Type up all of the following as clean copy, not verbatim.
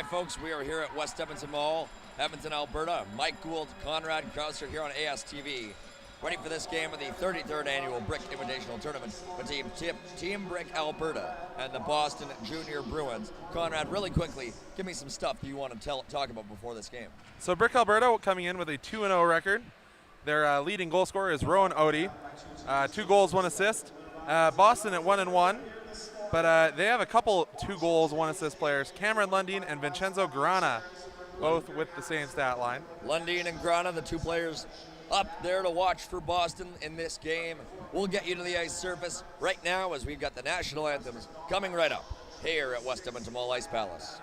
Hi, folks. We are here at West Edmonton Mall, Edmonton, Alberta. Mike Gould, Conrad Krauser here on ASTV. Ready for this game of the 33rd annual Brick Invitational Tournament between Team Brick Alberta and the Boston Junior Bruins. Conrad, really quickly, give me some stuff that you want to talk about before this game. So Brick Alberta coming in with a 2-0 record. Their leading goal scorer is Rowan Odie. 2 goals, 1 assist. Boston at 1-1. But they have a couple 2 goals, 1 assist players. Cameron Lundin and Vincenzo Grana, both with the same stat line. Lundin and Grana, the 2 players up there to watch for Boston in this game. We'll get you to the ice surface right now as we've got the national anthems coming right up here at West Edmonton Mall Ice Palace.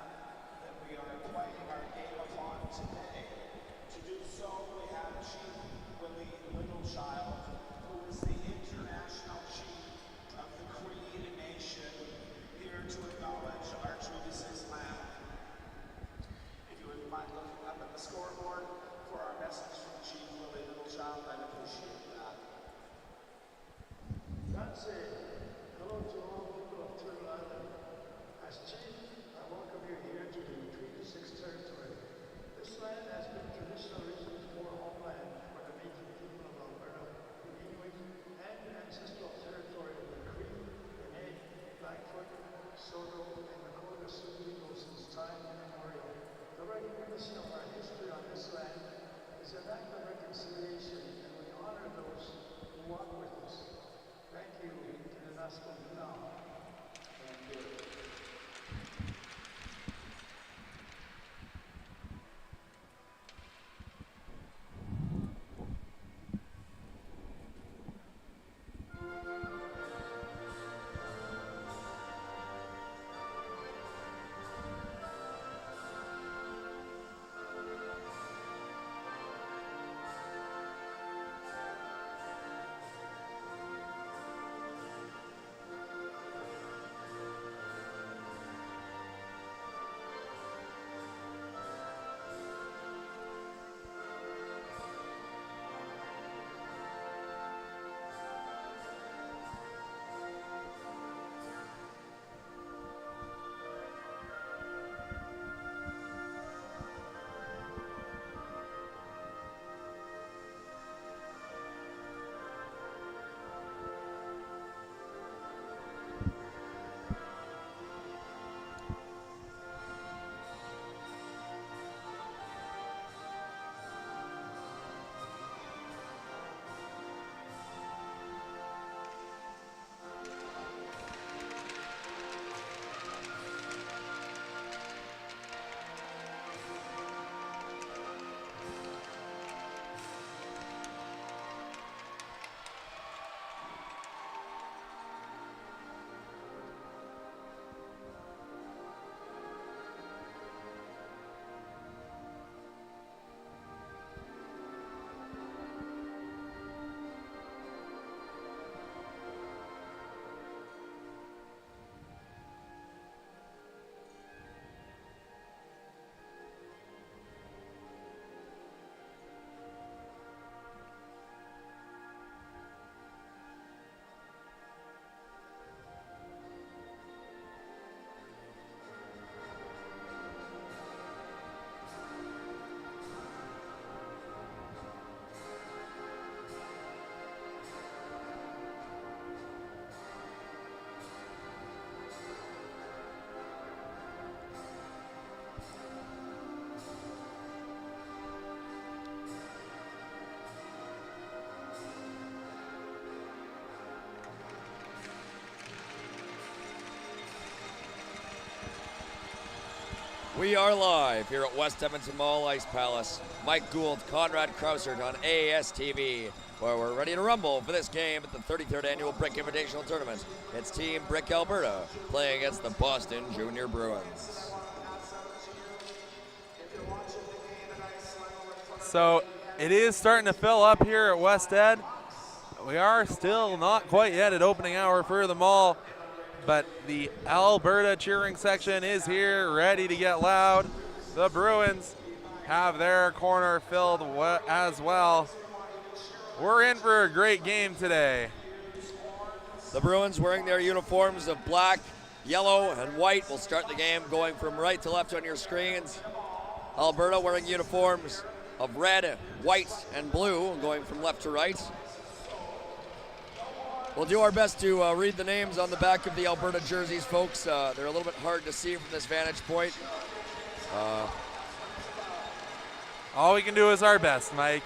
We are live here at West Edmonton Mall Ice Palace. Mike Gould, Conrad Krauser on ASTV, where we're ready to rumble for this game at the 33rd annual Brick Invitational Tournament. It's Team Brick Alberta playing against the Boston Junior Bruins. So it is starting to fill up here at West Ed. We are still not quite yet at opening hour for the mall, but the Alberta cheering section is here, ready to get loud. The Bruins have their corner filled as well. We're in for a great game today. The Bruins wearing their uniforms of black, yellow and white will start the game, going from right to left on your screens. Alberta wearing uniforms of red, white, and blue, going from left to right. We'll do our best to read the names on the back of the Alberta jerseys, folks. They're a little bit hard to see from this vantage point. All we can do is our best, Mike.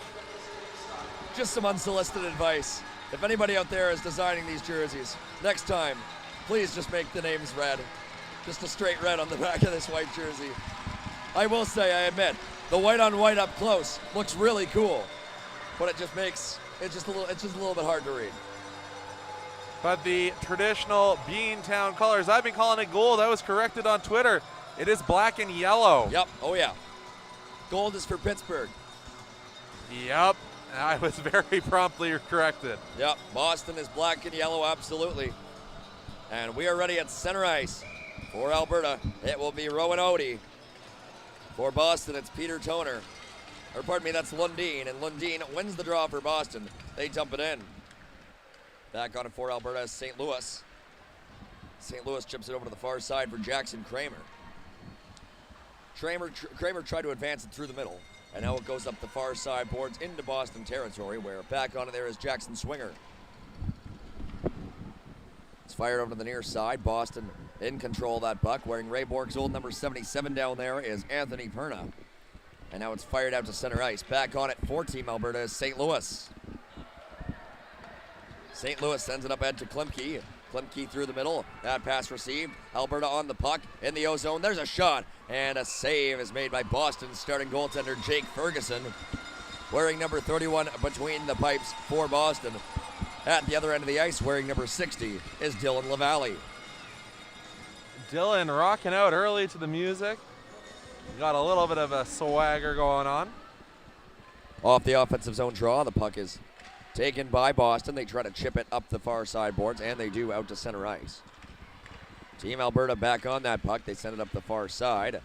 Just some unsolicited advice. If anybody out there is designing these jerseys, next time, please just make the names red. Just a straight red on the back of this white jersey. I will say, I admit, the white on white up close looks really cool, but it's just a little bit hard to read. But the traditional Beantown colors, I've been calling it gold. I was corrected on Twitter. It is black and yellow. Yep, oh yeah. Gold is for Pittsburgh. Yep, I was very promptly corrected. Yep, Boston is black and yellow, absolutely. And we are ready at center ice for Alberta. It will be Rowan Odie. For Boston, it's Peter Toner. Or pardon me, that's Lundeen. And Lundeen wins the draw for Boston. They dump it in. Back on it for Alberta is St. Louis. St. Louis chips it over to the far side for Jackson Kramer. Kramer tried to advance it through the middle, and now it goes up the far side boards into Boston territory, where back on it there is Jackson Swinger. It's fired over to the near side. Boston in control of that puck. Wearing Ray Borg's old number 77 down there is Anthony Perna. And now it's fired out to center ice. Back on it for Team Alberta is St. Louis. St. Louis sends it up ahead to Klimke. Klimke through the middle. That pass received. Alberta on the puck in the O-zone. There's a shot. And a save is made by Boston's starting goaltender Jake Ferguson. Wearing number 31 between the pipes for Boston. At the other end of the ice, wearing number 60, is Dylan LaValle. Dylan rocking out early to the music. Got a little bit of a swagger going on. Off the offensive zone draw, the puck is taken by Boston. They try to chip it up the far side boards, and they do out to center ice. Team Alberta back on that puck. They send it up the far side.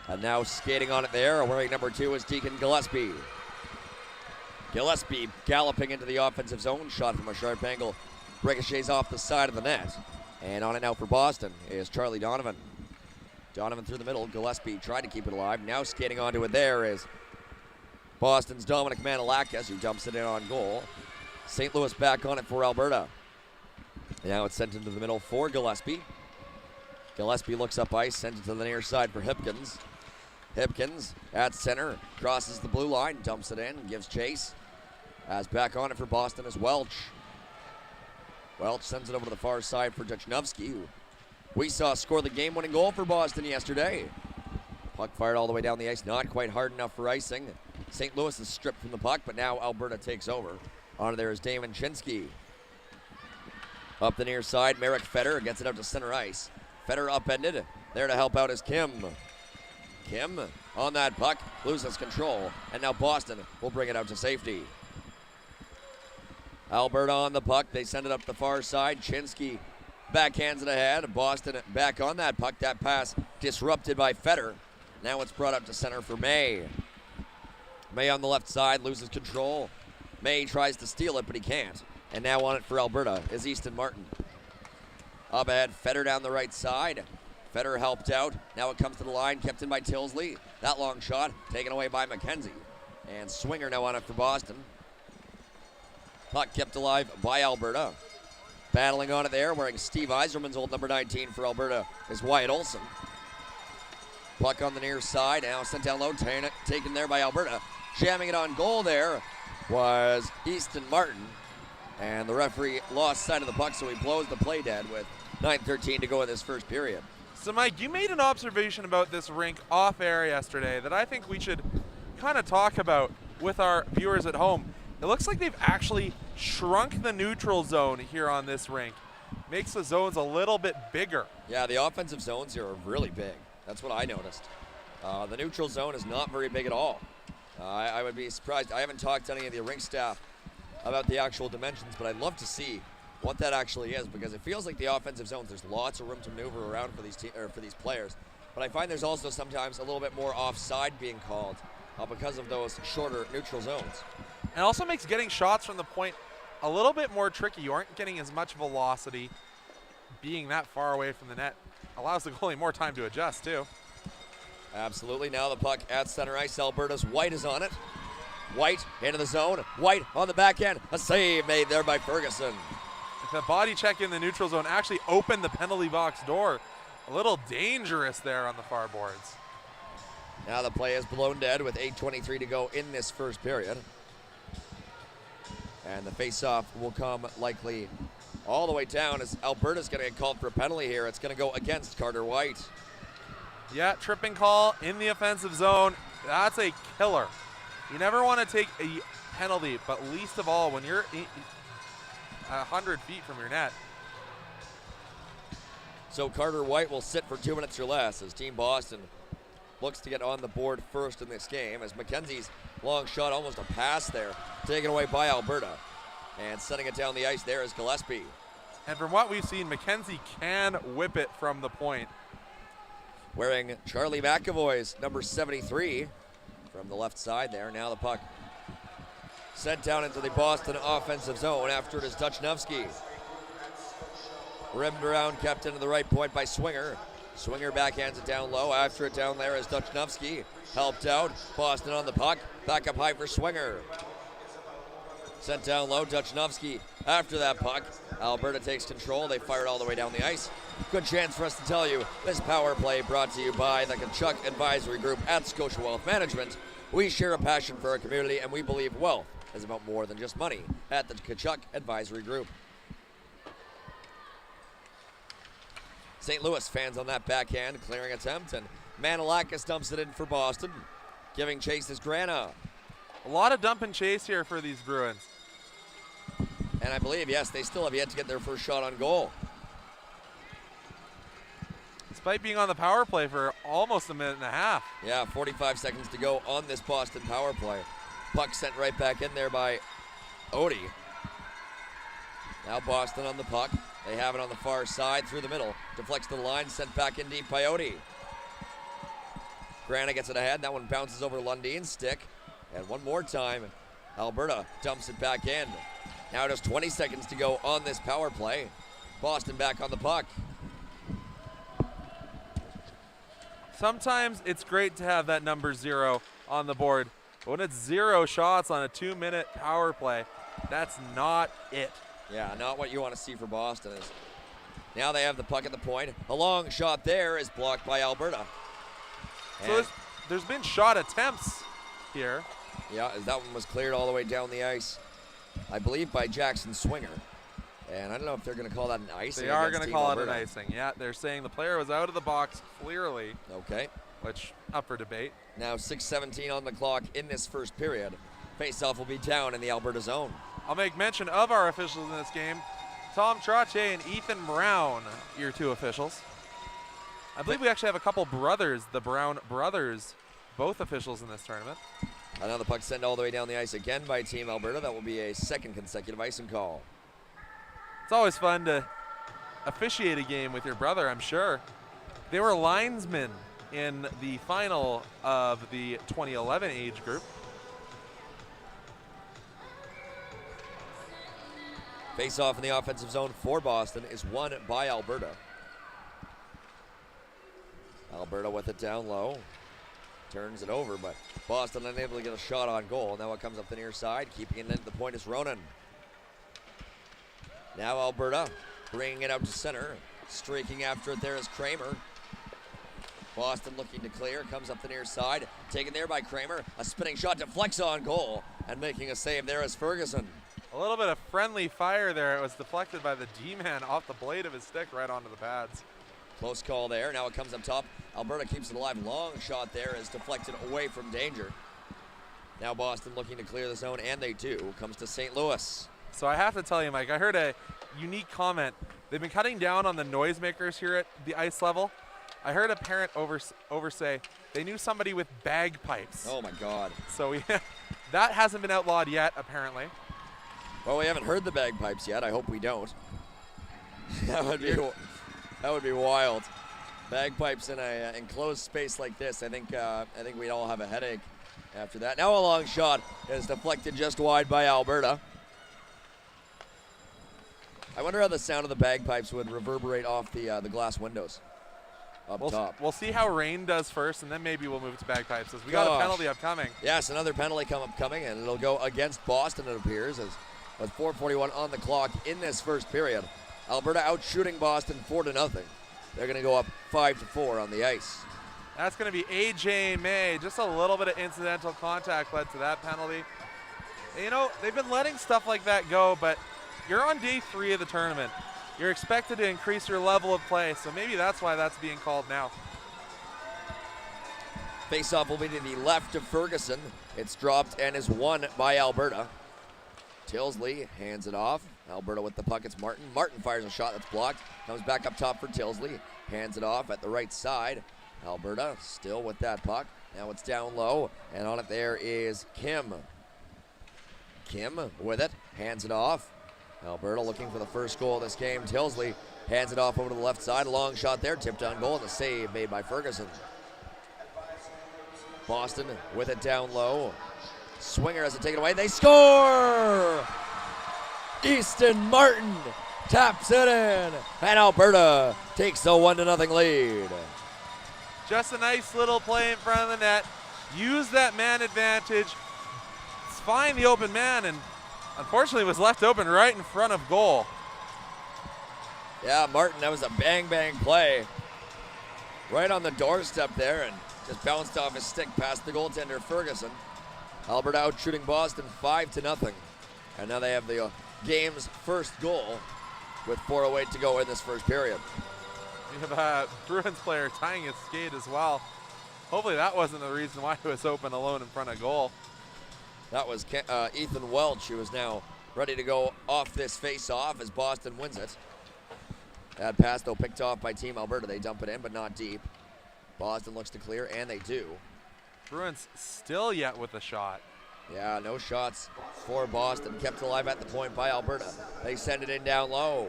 And now skating on it there, wearing number 2 is Deacon Gillespie. Gillespie galloping into the offensive zone. Shot from a sharp angle. Ricochets off the side of the net. And on it now for Boston is Charlie Donovan. Donovan through the middle. Gillespie tried to keep it alive. Now skating onto it there is Boston's Dominic Manilakis, who dumps it in on goal. St. Louis back on it for Alberta. Now it's sent into the middle for Gillespie. Gillespie looks up ice, sends it to the near side for Hipkins. Hipkins at center, crosses the blue line, dumps it in, gives chase. As back on it for Boston is Welch. Welch sends it over to the far side for Duchnowski, who we saw score the game-winning goal for Boston yesterday. Puck fired all the way down the ice, not quite hard enough for icing. St. Louis is stripped from the puck, but now Alberta takes over. On there is Damon Chinsky. Up the near side, Merrick Fetter gets it out to center ice. Fetter upended. There to help out is Kim. Kim on that puck, loses control, and now Boston will bring it out to safety. Alberta on the puck, they send it up the far side. Chinsky backhands it ahead. Boston back on that puck. That pass disrupted by Fetter. Now it's brought up to center for May. May on the left side loses control. May tries to steal it, but he can't. And now on it for Alberta is Easton Martin. Up ahead, Fetter down the right side. Fetter helped out. Now it comes to the line, kept in by Tilsley. That long shot taken away by McKenzie. And Swinger now on it for Boston. Puck kept alive by Alberta. Battling on it there, wearing Steve Yzerman's old number 19 for Alberta is Wyatt Olson. Puck on the near side, now sent down low, taken there by Alberta. Jamming it on goal there was Easton Martin. And the referee lost sight of the puck, so he blows the play dead with 9:13 to go in this first period. So, Mike, you made an observation about this rink off air yesterday that I think we should kind of talk about with our viewers at home. It looks like they've actually shrunk the neutral zone here on this rink. Makes the zones a little bit bigger. Yeah, the offensive zones here are really big. That's what I noticed. The neutral zone is not very big at all. I would be surprised. I haven't talked to any of the rink staff about the actual dimensions, but I'd love to see what that actually is, because it feels like the offensive zones, there's lots of room to maneuver around for these players. But I find there's also sometimes a little bit more offside being called because of those shorter neutral zones. And also makes getting shots from the point a little bit more tricky. You aren't getting as much velocity being that far away from the net allows the goalie more time to adjust too. Absolutely. Now the puck at center ice. Alberta's White is on it. White into the zone. White on the back end. A save made there by Ferguson. The body check in the neutral zone actually opened the penalty box door. A little dangerous there on the far boards. Now the play is blown dead with 8:23 to go in this first period. And the face-off will come likely all the way down as Alberta's going to get called for a penalty here. It's going to go against Carter White. Yeah, tripping call in the offensive zone. That's a killer. You never want to take a penalty, but least of all when you're 100 feet from your net. So Carter White will sit for 2 minutes or less as Team Boston looks to get on the board first in this game as McKenzie's long shot, almost a pass there, taken away by Alberta. And setting it down the ice there is Gillespie. And from what we've seen, McKenzie can whip it from the point. Wearing Charlie McAvoy's number 73 from the left side there. Now the puck sent down into the Boston offensive zone after it is Duchnowski. Rimmed around, kept into the right point by Swinger. Swinger backhands it down low. After it down there is Duchnowski. Helped out. Boston on the puck. Back up high for Swinger. Sent down low. Duchnowski after that puck. Alberta takes control. They fire it all the way down the ice. Good chance for us to tell you this power play brought to you by the Kachuk Advisory Group at Scotia Wealth Management. We share a passion for our community and we believe wealth is about more than just money at the Kachuk Advisory Group. St. Louis fans on that backhand, clearing attempt, and Manilakis dumps it in for Boston. Giving chase is Grana. A lot of dump and chase here for these Bruins. And I believe, yes, they still have yet to get their first shot on goal. Despite being on the power play for almost a minute and a half. Yeah, 45 seconds to go on this Boston power play. Puck sent right back in there by Odie. Now Boston on the puck. They have it on the far side through the middle. Deflects to the line, sent back in deep by Odie. Grana gets it ahead. That one bounces over Lundeen's stick. And one more time, Alberta dumps it back in. Now just 20 seconds to go on this power play. Boston back on the puck. Sometimes it's great to have that number 0 on the board. But when it's 0 shots on a 2-minute power play, that's not it. Yeah, not what you want to see for Boston. Now they have the puck at the point. A long shot there is blocked by Alberta. So there's been shot attempts here. Yeah, as that one was cleared all the way down the ice, I believe by Jackson Swinger. And I don't know if they're going to call that an icing. They are going to call it an icing. Yeah, they're saying the player was out of the box clearly. Okay. Which, up for debate. Now 6:17 on the clock in this first period. Faceoff will be down in the Alberta zone. I'll make mention of our officials in this game. Tom Trottier and Ethan Brown, your 2 officials. I believe we actually have a couple brothers, the Brown brothers, both officials in this tournament. Another puck sent all the way down the ice again by Team Alberta. That will be a second consecutive icing call. It's always fun to officiate a game with your brother, I'm sure. They were linesmen in the final of the 2011 age group. Face-off in the offensive zone for Boston is won by Alberta. Alberta with it down low. Turns it over, but Boston unable to get a shot on goal. Now it comes up the near side. Keeping it into the point is Ronan. Now Alberta bringing it out to center. Streaking after it there is Kramer. Boston looking to clear. Comes up the near side. Taken there by Kramer. A spinning shot deflects on goal. And making a save there is Ferguson. A little bit of friendly fire there. It was deflected by the D-man off the blade of his stick right onto the pads. Close call there. Now it comes up top. Alberta keeps it alive. Long shot there is deflected away from danger. Now Boston looking to clear the zone, and they do. Comes to St. Louis. So I have to tell you, Mike, I heard a unique comment. They've been cutting down on the noisemakers here at the ice level. I heard a parent over say they knew somebody with bagpipes. Oh, my God. So that hasn't been outlawed yet, apparently. Well, we haven't heard the bagpipes yet. I hope we don't. That would be wild. Bagpipes in an enclosed space like this. I think we'd all have a headache after that. Now a long shot is deflected just wide by Alberta. I wonder how the sound of the bagpipes would reverberate off the glass windows up top. We'll see how rain does first, and then maybe we'll move to bagpipes. As we got a penalty upcoming. Yes, another penalty upcoming, and it'll go against Boston, it appears, as with 4:41 on the clock in this first period. Alberta out shooting Boston 4-0. They're going to go up 5-4 on the ice. That's going to be AJ May. Just a little bit of incidental contact led to that penalty. You know, they've been letting stuff like that go, but you're on day 3 of the tournament. You're expected to increase your level of play, so maybe that's why that's being called now. Face-off will be to the left of Ferguson. It's dropped and is won by Alberta. Tilsley hands it off. Alberta with the puck, it's Martin. Martin fires a shot that's blocked. Comes back up top for Tilsley. Hands it off at the right side. Alberta still with that puck. Now it's down low, and on it there is Kim. Kim with it, hands it off. Alberta looking for the first goal of this game. Tilsley hands it off over to the left side. A long shot there, tipped on goal, and the save made by Ferguson. Boston with it down low. Swinger has it taken away. They score! Easton Martin taps it in, and Alberta takes a 1-0 lead. Just a nice little play in front of the net. Use that man advantage. Find the open man, and unfortunately was left open right in front of goal. Yeah, Martin, that was a bang-bang play. Right on the doorstep there, and just bounced off his stick past the goaltender, Ferguson. Alberta out shooting Boston 5-0. And now they have the game's first goal with 4:08 to go in this first period. We have a Bruins player tying his skate as well. Hopefully that wasn't the reason why he was open alone in front of goal. That was Ethan Welch, who is now ready to go off this face-off as Boston wins it. That pass, though, picked off by Team Alberta. They dump it in, but not deep. Boston looks to clear, and they do. Bruins still yet with a shot. Yeah, no shots for Boston. Kept alive at the point by Alberta. They send it in down low.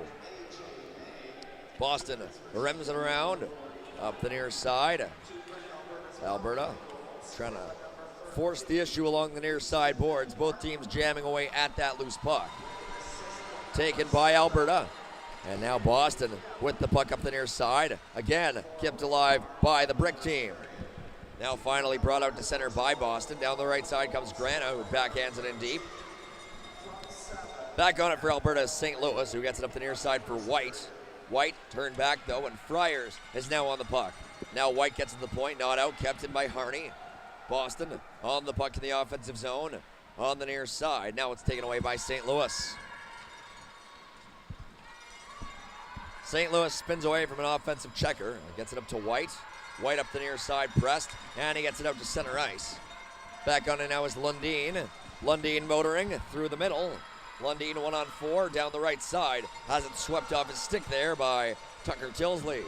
Boston rims it around up the near side. Alberta trying to force the issue along the near side boards. Both teams jamming away at that loose puck. Taken by Alberta. And now Boston with the puck up the near side. Again, kept alive by the Brick team. Now finally brought out to center by Boston. Down the right side comes Grana, who backhands it in deep. Back on it for Alberta is St. Louis, who gets it up the near side for White. White turned back though, and Friars is now on the puck. Now White gets to the point, not out, kept in by Harney. Boston on the puck in the offensive zone on the near side. Now it's taken away by St. Louis. St. Louis spins away from an offensive checker and gets it up to White. White up the near side, pressed, and he gets it out to center ice. Back on it now is Lundin. Lundin motoring through the middle. Lundin 1-on-4 down the right side. Has it swept off his stick there by Tucker Tilsley.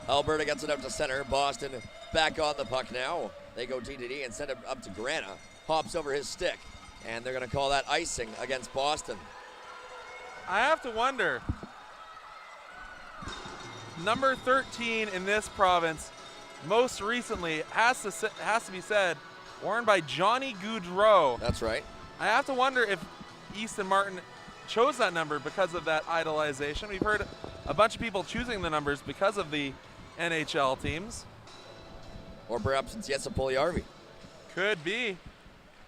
Alberta gets it up to center. Boston back on the puck now. They go D and send it up to Grana. Hops over his stick, and they're going to call that icing against Boston. I have to wonder, number 13 in this province, most recently, has to be said, worn by Johnny Gaudreau. That's right. I have to wonder if Easton Martin chose that number because of that idolization. We've heard a bunch of people choosing the numbers because of the NHL teams. Or perhaps it's Jesse Puljujärvi. Could be.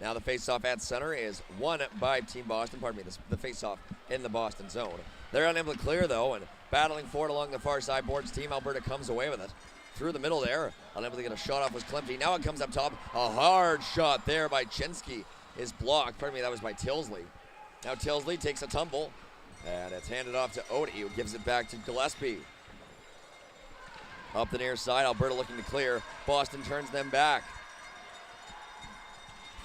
Now the face-off at center is won by Team Boston. Pardon me, the face-off in the Boston zone. They're unable to clear, though, and battling for it along the far side boards. Team Alberta comes away with it. Through the middle there, unable to get a shot off was Klempe. Now it comes up top. A hard shot there by Chinsky is blocked. Pardon me, that was by Tilsley. Now Tilsley takes a tumble, and it's handed off to Odie, who gives it back to Gillespie. Up the near side, Alberta looking to clear. Boston turns them back.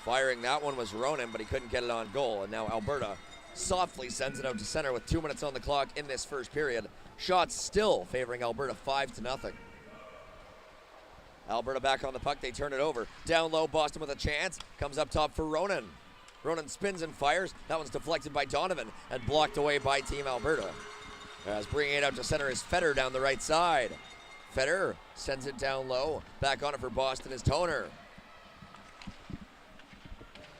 Firing that one was Ronan, but he couldn't get it on goal. And now Alberta softly sends it out to center with 2 minutes on the clock in this first period. Shots still favoring Alberta 5-0. Alberta back on the puck, they turn it over. Down low, Boston with a chance. Comes up top for Ronan. Ronan spins and fires. That one's deflected by Donovan and blocked away by Team Alberta. As bringing it out to center is Feder down the right side. Feder sends it down low. Back on it for Boston is Toner.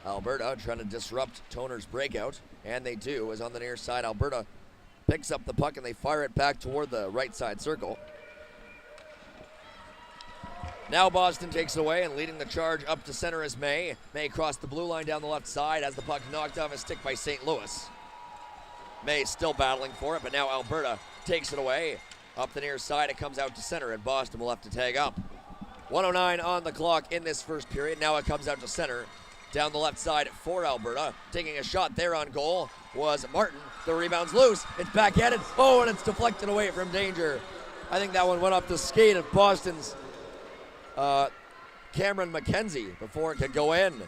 Alberta trying to disrupt Toner's breakout, and they do, as on the near side, Alberta picks up the puck and they fire it back toward the right side circle. Now Boston takes it away, and leading the charge up to center is May. May crossed the blue line down the left side as the puck knocked off his stick by St. Louis. May still battling for it, but now Alberta takes it away. Up the near side, it comes out to center, and Boston will have to tag up. 1:09 on the clock in this first period. Now it comes out to center. Down the left side for Alberta. Taking a shot there on goal was Martin. The rebound's loose. It's backhanded. Oh, and it's deflected away from danger. I think that one went off the skate of Boston's Cameron McKenzie before it could go in.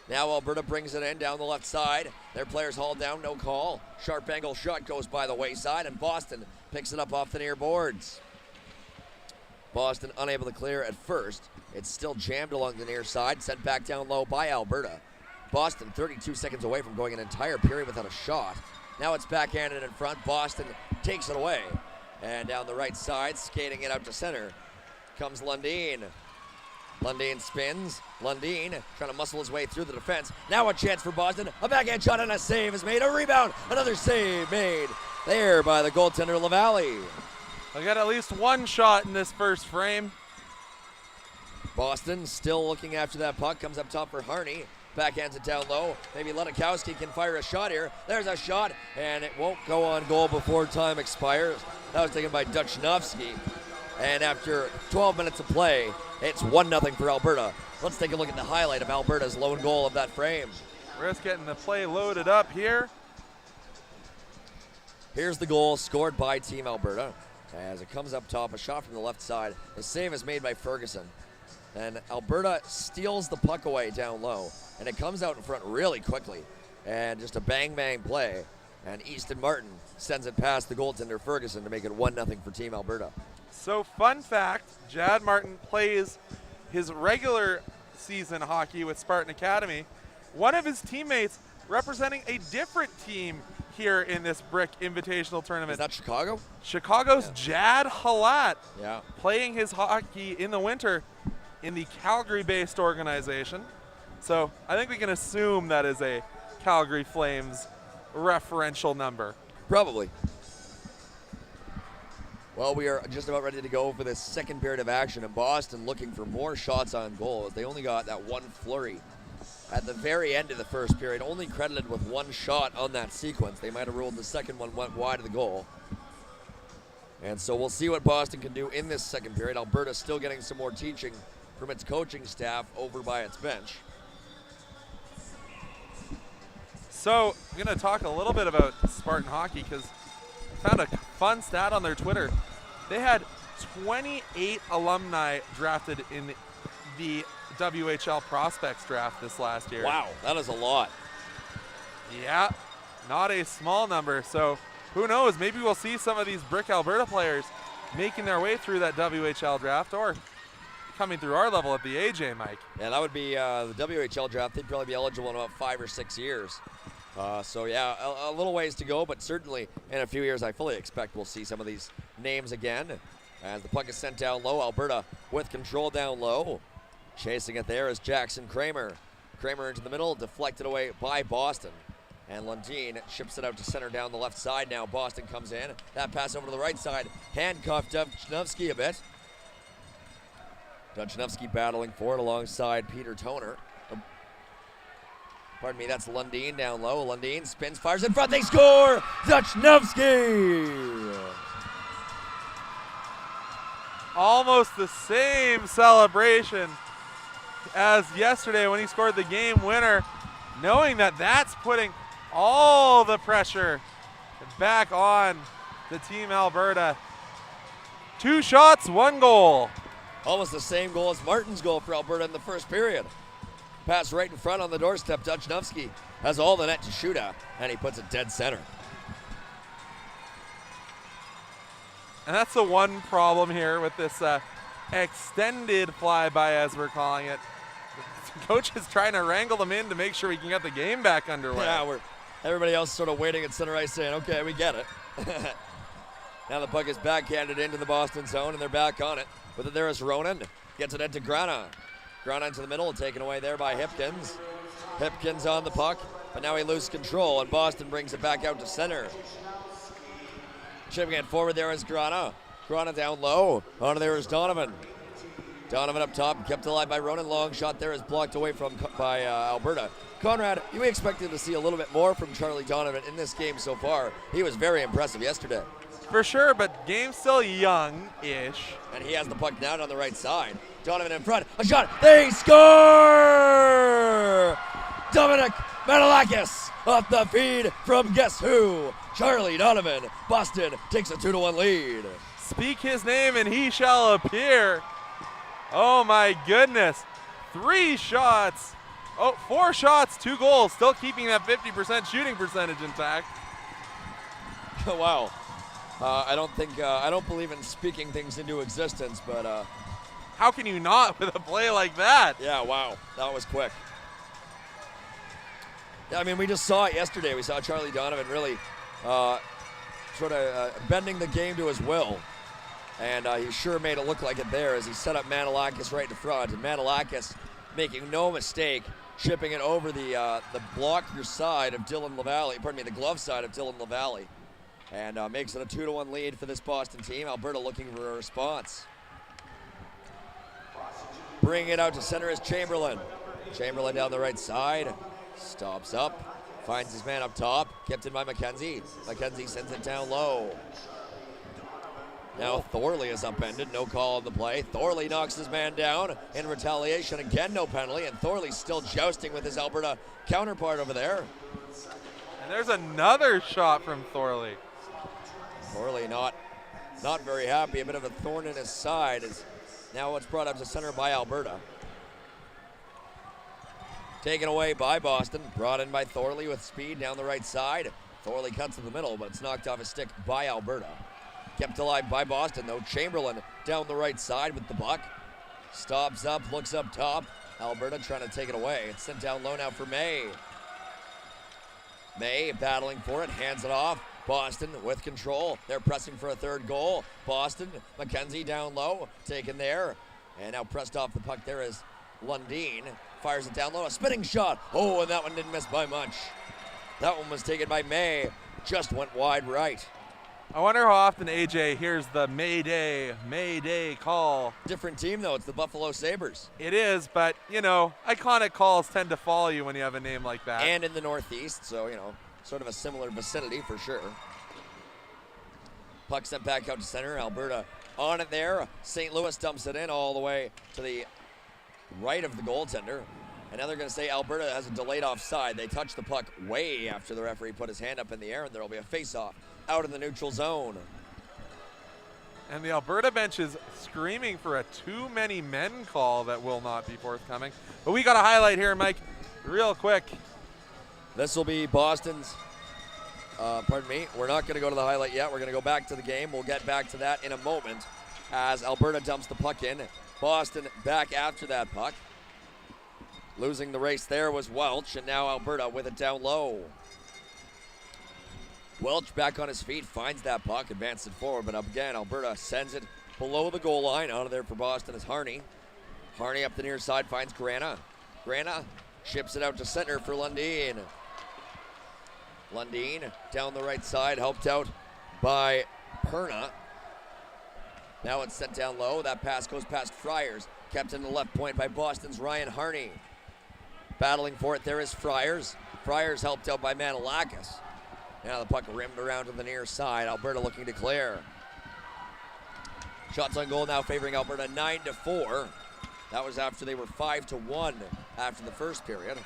Now Alberta brings it in down the left side. Their players hauled down, no call. Sharp angle shot goes by the wayside, and Boston picks it up off the near boards. Boston unable to clear at first. It's still jammed along the near side, sent back down low by Alberta. Boston 32 seconds away from going an entire period without a shot. Now it's backhanded in front. Boston takes it away. And down the right side, skating it out to center, comes Lundin. Lundin spins. Lundin trying to muscle his way through the defense. Now a chance for Boston. A backhand shot and a save is made. A rebound. Another save made there by the goaltender LaValle. I got at least one shot in this first frame. Boston still looking after that puck. Comes up top for Harney. Backhands it down low. Maybe Ledikowski can fire a shot here. There's a shot, and it won't go on goal before time expires. That was taken by Duchnowski. And after 12 minutes of play, it's 1-0 for Alberta. Let's take a look at the highlight of Alberta's lone goal of that frame. We're just getting the play loaded up here. Here's the goal scored by Team Alberta. As it comes up top, a shot from the left side. The save is made by Ferguson. And Alberta steals the puck away down low. And it comes out in front really quickly. And just a bang-bang play. And Easton Martin sends it past the goaltender Ferguson to make it 1-0 for Team Alberta. So fun fact, Jad Martin plays his regular season hockey with Spartan Academy. One of his teammates representing a different team here in this Brick Invitational Tournament. Is that Chicago? Chicago's Jad Halat, yeah, playing his hockey in the winter in the Calgary-based organization. So I think we can assume that is a Calgary Flames referential number. Probably. Well, we are just about ready to go for this second period of action, and Boston looking for more shots on goal. They only got that one flurry at the very end of the first period, only credited with one shot on that sequence. They might have ruled the second one went wide of the goal. And so we'll see what Boston can do in this second period. Alberta still getting some more teaching from its coaching staff over by its bench. So I'm going to talk a little bit about Spartan hockey because I found a fun stat on their Twitter. They had 28 alumni drafted in the WHL prospects draft this last year. Wow, that is a lot. Yeah, not a small number. So who knows? Maybe we'll see some of these Brick Alberta players making their way through that WHL draft or coming through our level at the AJ, Mike. Yeah, that would be the WHL draft. They'd probably be eligible in about 5 or 6 years. So yeah, a little ways to go, but certainly in a few years I fully expect we'll see some of these names again. As the puck is sent down low, Alberta with control down low. Chasing it there is Jackson Kramer. Kramer into the middle, deflected away by Boston. And Lundin ships it out to center down the left side now. Boston comes in. That pass over to the right side. Handcuffed Duchnowski a bit. Duchnowski battling for it alongside Peter Toner. Pardon me, that's Lundin down low. Lundin spins, fires in front. They score! Duchnowski! Almost the same celebration as yesterday when he scored the game winner, knowing that that's putting all the pressure back on the Team Alberta. 2 shots, 1 goal. Almost the same goal as Martin's goal for Alberta in the first period. Pass right in front on the doorstep. Duchnowski has all the net to shoot at, and he puts it dead center. And that's the one problem here with this extended flyby, as we're calling it. The coach is trying to wrangle them in to make sure we can get the game back underway. Yeah, everybody else sort of waiting at center ice saying, okay, we get it. Now the puck is backhanded into the Boston zone, and they're back on it. But there is Ronan. Gets it into Grana. Ground into the middle, taken away there by Hipkins. Hipkins on the puck, but now he loses control, and Boston brings it back out to center. Chipping it forward there is Grana. Grana down low. On there is Donovan. Donovan up top, kept alive by Ronan. Long shot there is blocked away by Alberta. Conrad, you expected to see a little bit more from Charlie Donovan in this game so far. He was very impressive yesterday. For sure, but game's still young-ish. And he has the puck down on the right side. Donovan in front, a shot, they score! Dominic Manolakis off the feed from guess who? Charlie Donovan. Boston takes a 2-1 lead. Speak his name and he shall appear. Oh my goodness. 3 shots. Oh, 4 shots, 2 goals. Still keeping that 50% shooting percentage intact. Wow. I don't believe in speaking things into existence, but how can you not with a play like that? Yeah, wow. That was quick. Yeah, I mean, we just saw it yesterday. We saw Charlie Donovan really sort of bending the game to his will. And he sure made it look like it there as he set up Manolakis right in front. And Manolakis making no mistake, chipping it over the blocker side of Dylan LaValle, the glove side of Dylan LaValle. And makes it a 2-1 lead for this Boston team. Alberta looking for a response. Bringing it out to center is Chamberlain. Chamberlain down the right side. Stops up. Finds his man up top. Kept in by McKenzie. McKenzie sends it down low. Now Thorley is upended. No call on the play. Thorley knocks his man down. In retaliation, again, no penalty. And Thorley's still jousting with his Alberta counterpart over there. And there's another shot from Thorley. Thorley not very happy. A bit of a thorn in his side is now what's brought up to center by Alberta. Taken away by Boston. Brought in by Thorley with speed down the right side. Thorley cuts to the middle, but it's knocked off his stick by Alberta. Kept alive by Boston, though. Chamberlain down the right side with the puck. Stops up, looks up top. Alberta trying to take it away. It's sent down low now for May. May battling for it, hands it off. Boston with control. They're pressing for a third goal. Boston, McKenzie down low, taken there. And now pressed off the puck there is Lundin. Fires it down low, a spinning shot. Oh, and that one didn't miss by much. That one was taken by May. Just went wide right. I wonder how often AJ hears the Mayday call. Different team, though. It's the Buffalo Sabres. It is, but, iconic calls tend to follow you when you have a name like that. And in the Northeast, so, sort of a similar vicinity for sure. Puck sent back out to center. Alberta on it there. St. Louis dumps it in all the way to the right of the goaltender. And now they're going to say Alberta has a delayed offside. They touch the puck way after the referee put his hand up in the air, and there will be a face-off out in the neutral zone. And the Alberta bench is screaming for a too many men call that will not be forthcoming. But we got a highlight here, Mike, real quick. This will be Boston's, pardon me, we're not going to go to the highlight yet. We're going to go back to the game. We'll get back to that in a moment as Alberta dumps the puck in. Boston back after that puck. Losing the race there was Welch, and now Alberta with it down low. Welch back on his feet, finds that puck, advances it forward, but up again, Alberta sends it below the goal line. Out of there for Boston is Harney. Harney up the near side finds Grana. Grana ships it out to center for Lundin. Lundin down the right side, helped out by Perna. Now it's sent down low. That pass goes past Friars. Kept in the left point by Boston's Ryan Harney. Battling for it there is Friars. Friars helped out by Manolakis. Now the puck rimmed around to the near side. Alberta looking to clear. Shots on goal now favoring Alberta 9-4. That was after they were 5-1 after the first period.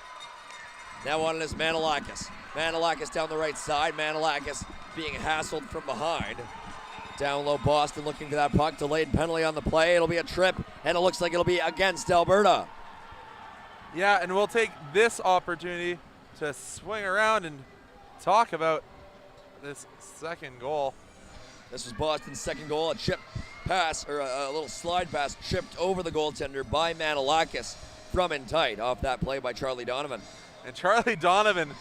Now on it is Manolakis. Manolakis down the right side. Manolakis being hassled from behind. Down low, Boston looking for that puck. Delayed penalty on the play. It'll be a trip, and it looks like it'll be against Alberta. Yeah, and we'll take this opportunity to swing around and talk about this second goal. This was Boston's second goal. A chip pass, or a little slide pass chipped over the goaltender by Manolakis from in tight off that play by Charlie Donovan. And Charlie Donovan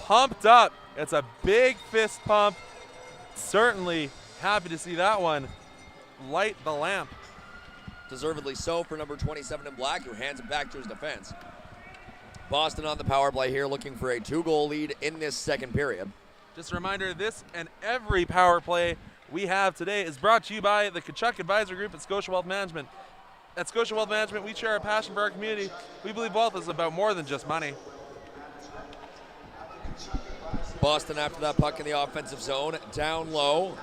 pumped up. It's a big fist pump. Certainly happy to see that one light the lamp. Deservedly so for number 27 in black, who hands it back to his defense. Boston on the power play here, looking for a 2-goal lead in this second period. Just a reminder, this and every power play we have today is brought to you by the Kachuk Advisor Group at Scotia Wealth Management. At Scotia Wealth Management, we share a passion for our community. We believe wealth is about more than just money. Boston after that puck in the offensive zone, down low.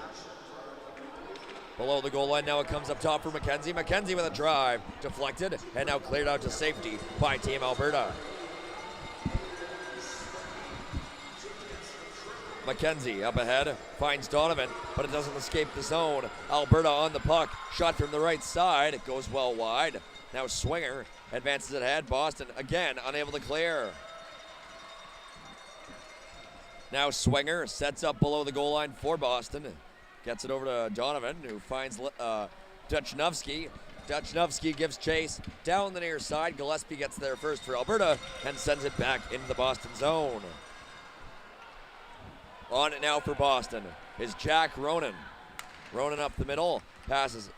Below the goal line, now it comes up top for McKenzie. McKenzie with a drive, deflected, and now cleared out to safety by Team Alberta. McKenzie up ahead, finds Donovan, but it doesn't escape the zone. Alberta on the puck, shot from the right side, it goes well wide. Now Swinger advances ahead, Boston again unable to clear. Now Swinger sets up below the goal line for Boston. Gets it over to Donovan, who finds Duchnovsky. Duchnovsky gives chase down the near side. Gillespie gets there first for Alberta and sends it back into the Boston zone. On it now for Boston is Jack Ronan. Ronan up the middle, passes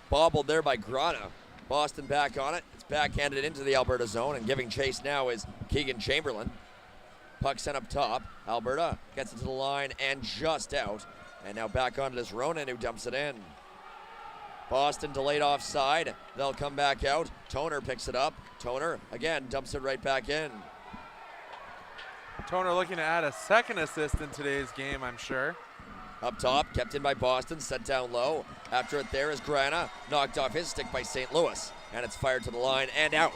bobbled there by Grana. Boston back on it. It's backhanded into the Alberta zone, and giving chase now is Keegan Chamberlain. Puck sent up top. Alberta gets it to the line and just out. And now back onto this Ronan, who dumps it in. Boston delayed offside. They'll come back out. Toner picks it up. Toner again dumps it right back in. Toner looking to add a second assist in today's game, I'm sure. Up top, kept in by Boston, sent down low. After it there is Grana, knocked off his stick by St. Louis. And it's fired to the line and out.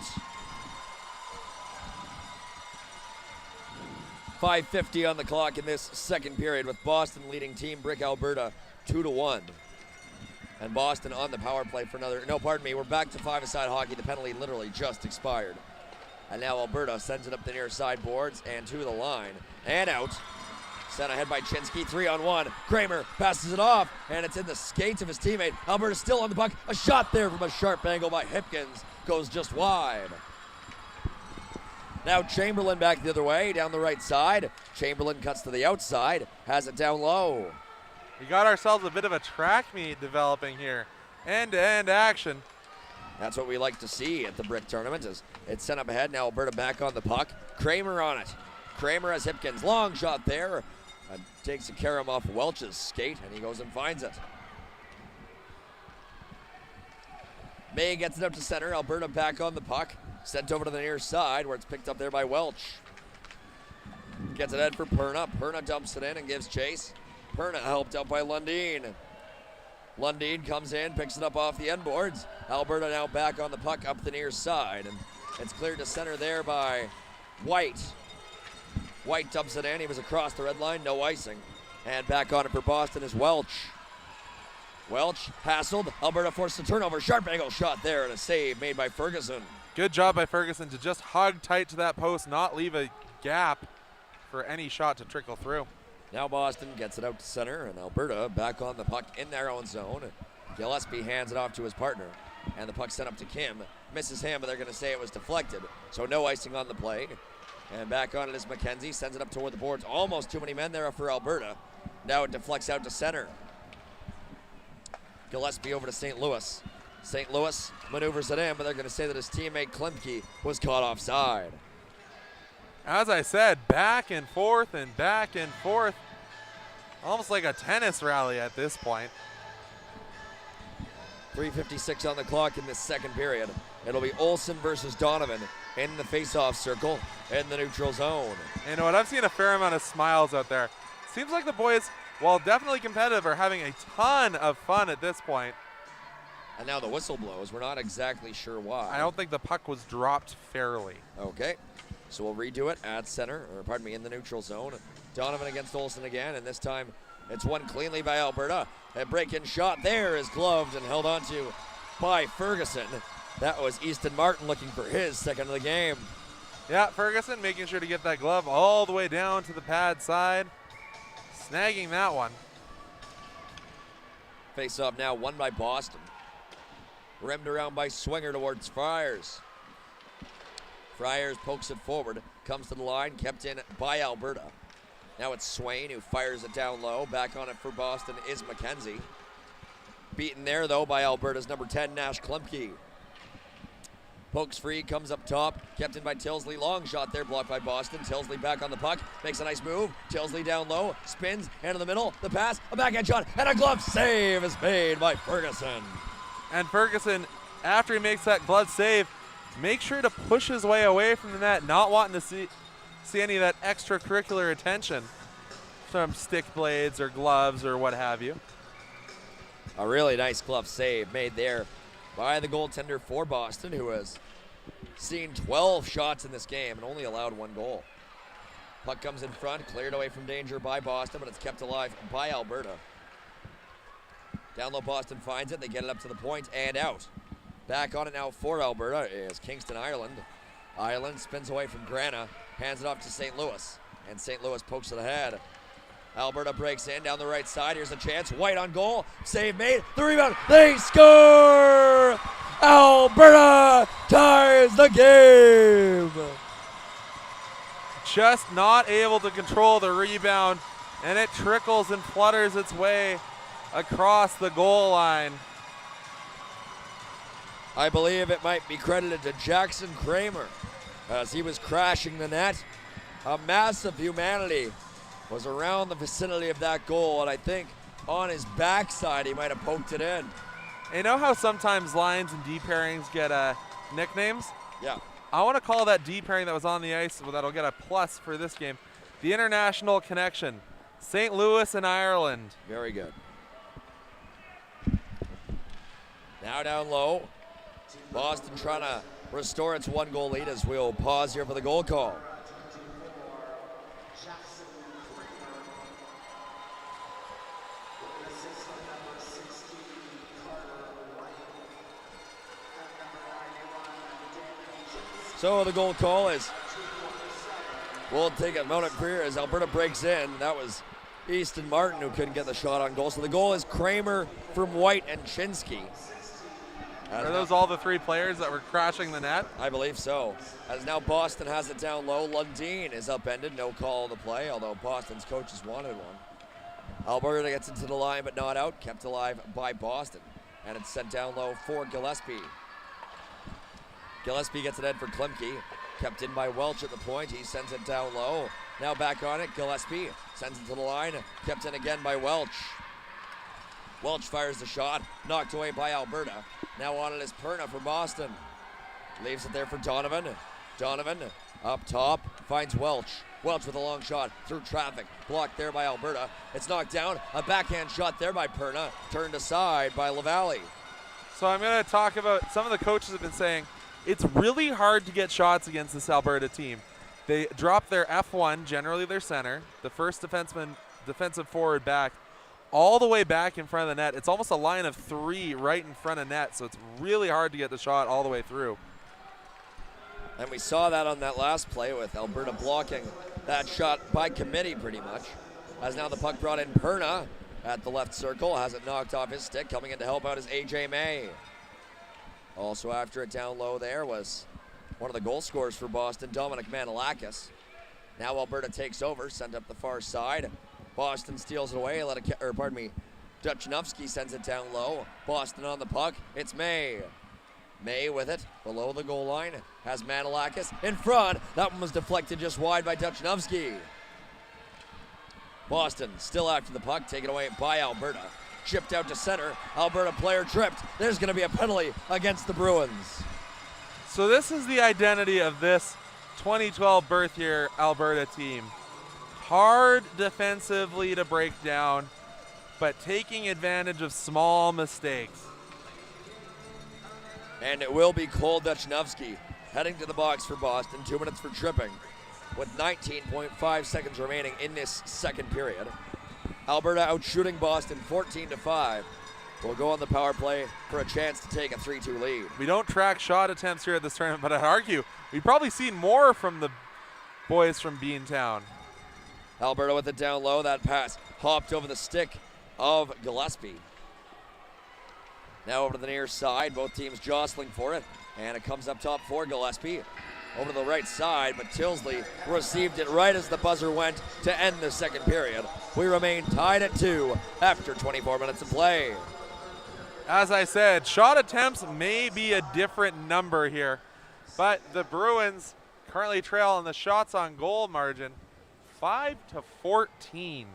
5:50 on the clock in this second period, with Boston leading Team Brick Alberta 2-1. And Boston on the power play for another, no, pardon me, we're back to five-a-side hockey. The penalty literally just expired. And now Alberta sends it up the near side boards and to the line and out. Sent ahead by Chinsky, 3-on-1. Kramer passes it off, and it's in the skates of his teammate. Alberta still on the puck. A shot there from a sharp angle by Hipkins goes just wide. Now Chamberlain back the other way, down the right side. Chamberlain cuts to the outside, has it down low. We got ourselves a bit of a track meet developing here. End-to-end action. That's what we like to see at the Brick Tournament. Is it's sent up ahead, now Alberta back on the puck. Kramer on it. Kramer has Hipkins, long shot there. Takes a carom off Welch's skate, and he goes and finds it. May gets it up to center, Alberta back on the puck. Sent over to the near side where it's picked up there by Welch. Gets it ahead for Perna. Perna dumps it in and gives chase. Perna helped out by Lundin. Lundin comes in, picks it up off the end boards. Alberta now back on the puck up the near side. And it's cleared to center there by White. White dumps it in. He was across the red line, no icing. And back on it for Boston is Welch. Welch hassled. Alberta forced a turnover. Sharp angle shot there and a save made by Ferguson. Good job by Ferguson to just hug tight to that post, not leave a gap for any shot to trickle through. Now Boston gets it out to center, and Alberta back on the puck in their own zone. Gillespie hands it off to his partner, and the puck sent up to Kim. Misses him, but they're going to say it was deflected, so no icing on the play. And back on it is McKenzie, sends it up toward the boards. Almost too many men there for Alberta. Now it deflects out to center. Gillespie over to St. Louis. St. Louis maneuvers it in, but they're going to say that his teammate Klimke was caught offside. As I said, back and forth and back and forth. Almost like a tennis rally at this point. 3:56 on the clock in this second period. It'll be Olsen versus Donovan in the face-off circle in the neutral zone. You know what? I've seen a fair amount of smiles out there. Seems like the boys, while definitely competitive, are having a ton of fun at this point. And now the whistle blows. We're not exactly sure why. I don't think the puck was dropped fairly. Okay. So we'll redo it at center, or pardon me, in the neutral zone. Donovan against Olsen again, and this time it's won cleanly by Alberta. A break-in shot there is gloved and held onto by Ferguson. That was Easton Martin looking for his second of the game. Yeah, Ferguson making sure to get that glove all the way down to the pad side. Snagging that one. Face-off now won by Boston. Rimmed around by Swinger towards Friars. Friars pokes it forward, comes to the line, kept in by Alberta. Now it's Swain who fires it down low. Back on it for Boston is McKenzie. Beaten there, though, by Alberta's number 10, Nash Klimke. Pokes free, comes up top, kept in by Tilsley. Long shot there, blocked by Boston. Tilsley back on the puck, makes a nice move. Tilsley down low, spins, hand in the middle, the pass, a backhand shot, and a glove save is made by Ferguson. And Ferguson, after he makes that glove save, makes sure to push his way away from the net, not wanting to see any of that extracurricular attention from stick blades or gloves or what have you. A really nice glove save made there by the goaltender for Boston, who has seen 12 shots in this game and only allowed 1 goal. Puck comes in front, cleared away from danger by Boston, but it's kept alive by Alberta. Down low, Boston finds it. They get it up to the point and out. Back on it now for Alberta is Kingston Ireland. Ireland spins away from Grana, hands it off to St. Louis, and St. Louis pokes it ahead. Alberta breaks in down the right side. Here's a chance. White on goal. Save made. The rebound. They score! Alberta ties the game. Just not able to control the rebound, and it trickles and flutters its way across the goal line. I believe it might be credited to Jackson Kramer as he was crashing the net. A massive humanity was around the vicinity of that goal, and I think on his backside he might have poked it in. You know how sometimes lines and D pairings get nicknames? Yeah. I want to call that D pairing that was on the ice, that'll get a plus for this game, the international connection. St. Louis and Ireland. Very good. Now down low. Boston trying to restore its 1-goal lead as we'll pause here for the goal call. So the goal call is, we'll take a moment here as Alberta breaks in. That was Easton Martin who couldn't get the shot on goal. So the goal is Kramer from White and Chinsky. Are those all the 3 players that were crashing the net? I believe so. As now Boston has it down low. Lundin is upended. No call of the play, although Boston's coaches wanted one. Alberta gets into the line but not out. Kept alive by Boston. And it's sent down low for Gillespie. Gillespie gets it in for Klimke. Kept in by Welch at the point. He sends it down low. Now back on it. Gillespie sends it to the line. Kept in again by Welch. Welch fires the shot. Knocked away by Alberta. Now on it is Perna for Boston. Leaves it there for Donovan. Donovan up top. Finds Welch. Welch with a long shot through traffic. Blocked there by Alberta. It's knocked down. A backhand shot there by Perna. Turned aside by LaValle. So I'm going to talk about, some of the coaches have been saying, it's really hard to get shots against this Alberta team. They drop their F1, generally their center, the first defensive forward back, all the way back in front of the net. It's almost a line of 3 right in front of net, so it's really hard to get the shot all the way through. And we saw that on that last play with Alberta blocking that shot by committee pretty much. As now the puck brought in Perna at the left circle, has it knocked off his stick. Coming in to help out is AJ May. Also after it down low there was one of the goal scorers for Boston, Dominic Manilakis. Now Alberta takes over, sent up the far side. Boston steals it away, Duchanovsky sends it down low. Boston on the puck, it's May. May with it, below the goal line, has Manilakis in front. That one was deflected just wide by Duchanovsky. Boston still after the puck, taken away by Alberta. Chipped out to center. Alberta player tripped. There's going to be a penalty against the Bruins. So this is the identity of this 2012 birth year Alberta team. Hard defensively to break down, but taking advantage of small mistakes. And it will be Cole Duchanovsky heading to the box for Boston. 2 minutes for tripping with 19.5 seconds remaining in this second period. Alberta out shooting Boston 14-5. We'll go on the power play for a chance to take a 3-2 lead. We don't track shot attempts here at this tournament, but I'd argue we've probably seen more from the boys from Beantown. Alberta with it down low. That pass hopped over the stick of Gillespie. Now over to the near side. Both teams jostling for it. And it comes up top for Gillespie. Over to the right side, but Tilsley received it right as the buzzer went to end the second period. We remain tied at 2 after 24 minutes of play. as I said, shot attempts may be a different number here, but the Bruins currently trail on the shots on goal margin 5-14.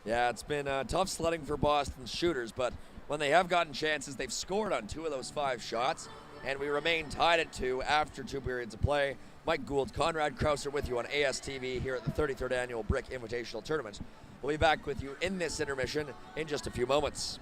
Yeah, it's been tough sledding for Boston's shooters, but when they have gotten chances, they've scored on 2 of those 5 shots, and we remain tied at 2 after 2 periods of play. Mike Gould, Conrad Krauser with you on ASTV here at the 33rd Annual Brick Invitational Tournament. We'll be back with you in this intermission in just a few moments.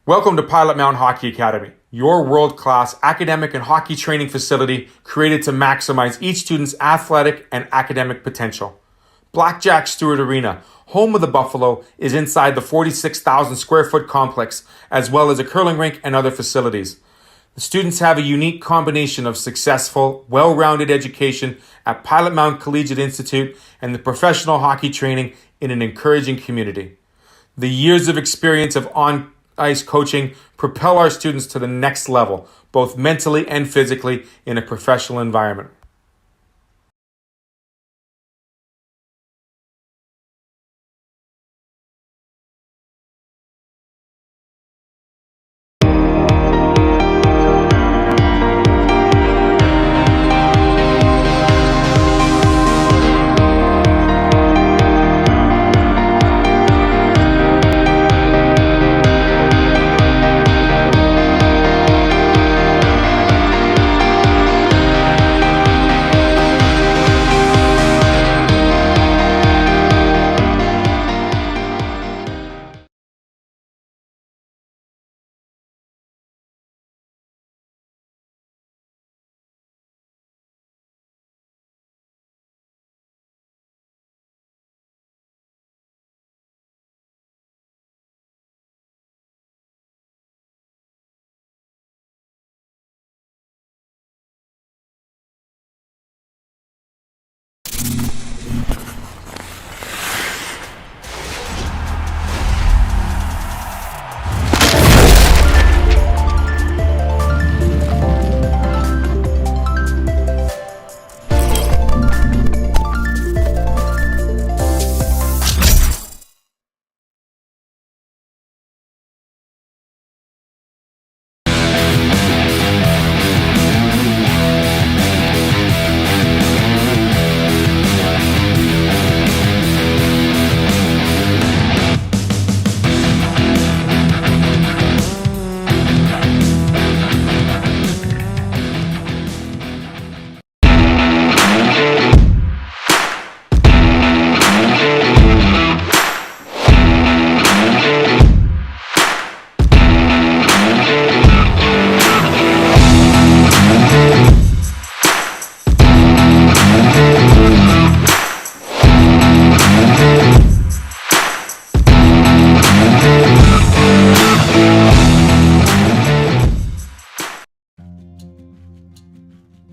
Welcome to Pilot Mountain Hockey Academy, your world-class academic and hockey training facility created to maximize each student's athletic and academic potential. Blackjack Stewart Arena, home of the Buffalo, is inside the 46,000 square foot complex, as well as a curling rink and other facilities. The students have a unique combination of successful, well-rounded education at Pilot Mountain Collegiate Institute and the professional hockey training in an encouraging community. The years of experience of on-ice coaching propel our students to the next level, both mentally and physically, in a professional environment.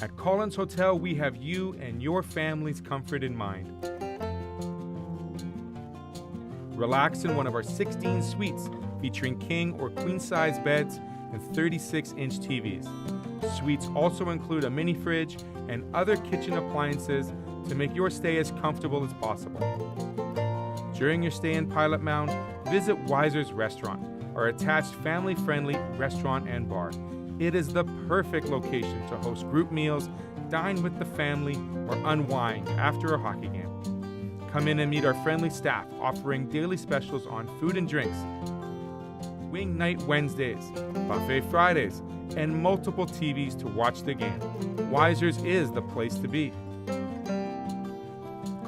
At Collins Hotel, we have you and your family's comfort in mind. Relax in one of our 16 suites featuring king or queen-size beds and 36-inch TVs. Suites also include a mini fridge and other kitchen appliances to make your stay as comfortable as possible. During your stay in Pilot Mound, visit Weiser's Restaurant, our attached family-friendly restaurant and bar. It is the perfect location to host group meals, dine with the family, or unwind after a hockey game. Come in and meet our friendly staff offering daily specials on food and drinks, wing night Wednesdays, buffet Fridays, and multiple TVs to watch the game. Weiser's is the place to be.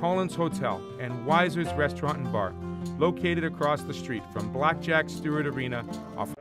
Collins Hotel, and Weiser's Restaurant and Bar, located across the street from Blackjack Stewart Arena off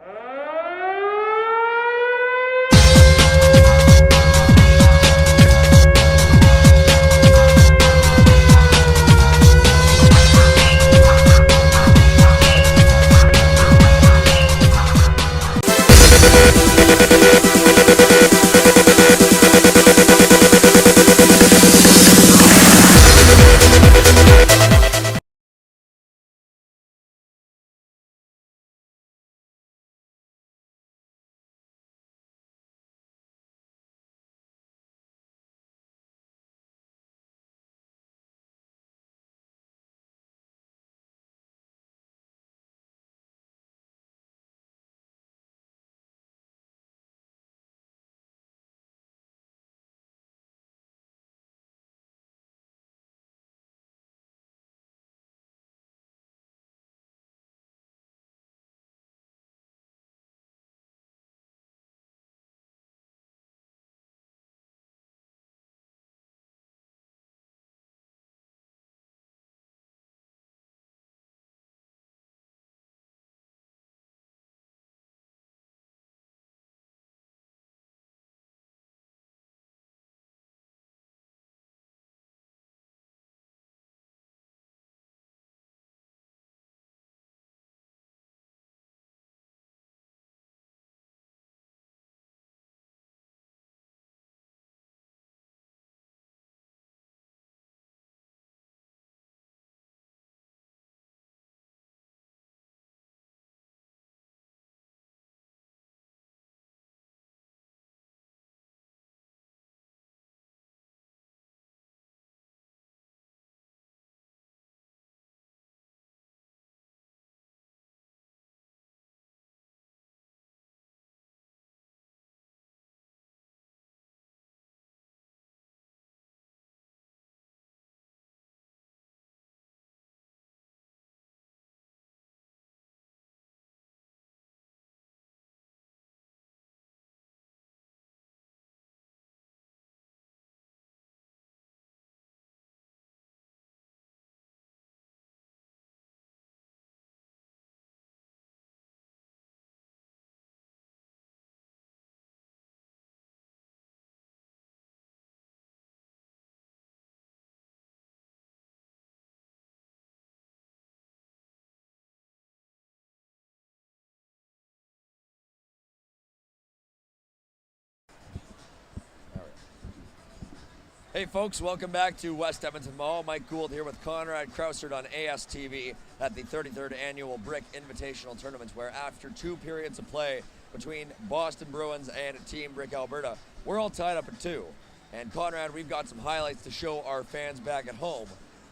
Hey folks, welcome back to West Edmonton Mall. Mike Gould here with Conrad Krausert on ASTV at the 33rd Annual Brick Invitational Tournament, where after 2 periods of play between Boston Bruins and Team Brick Alberta, we're all tied up at 2. And Conrad, we've got some highlights to show our fans back at home.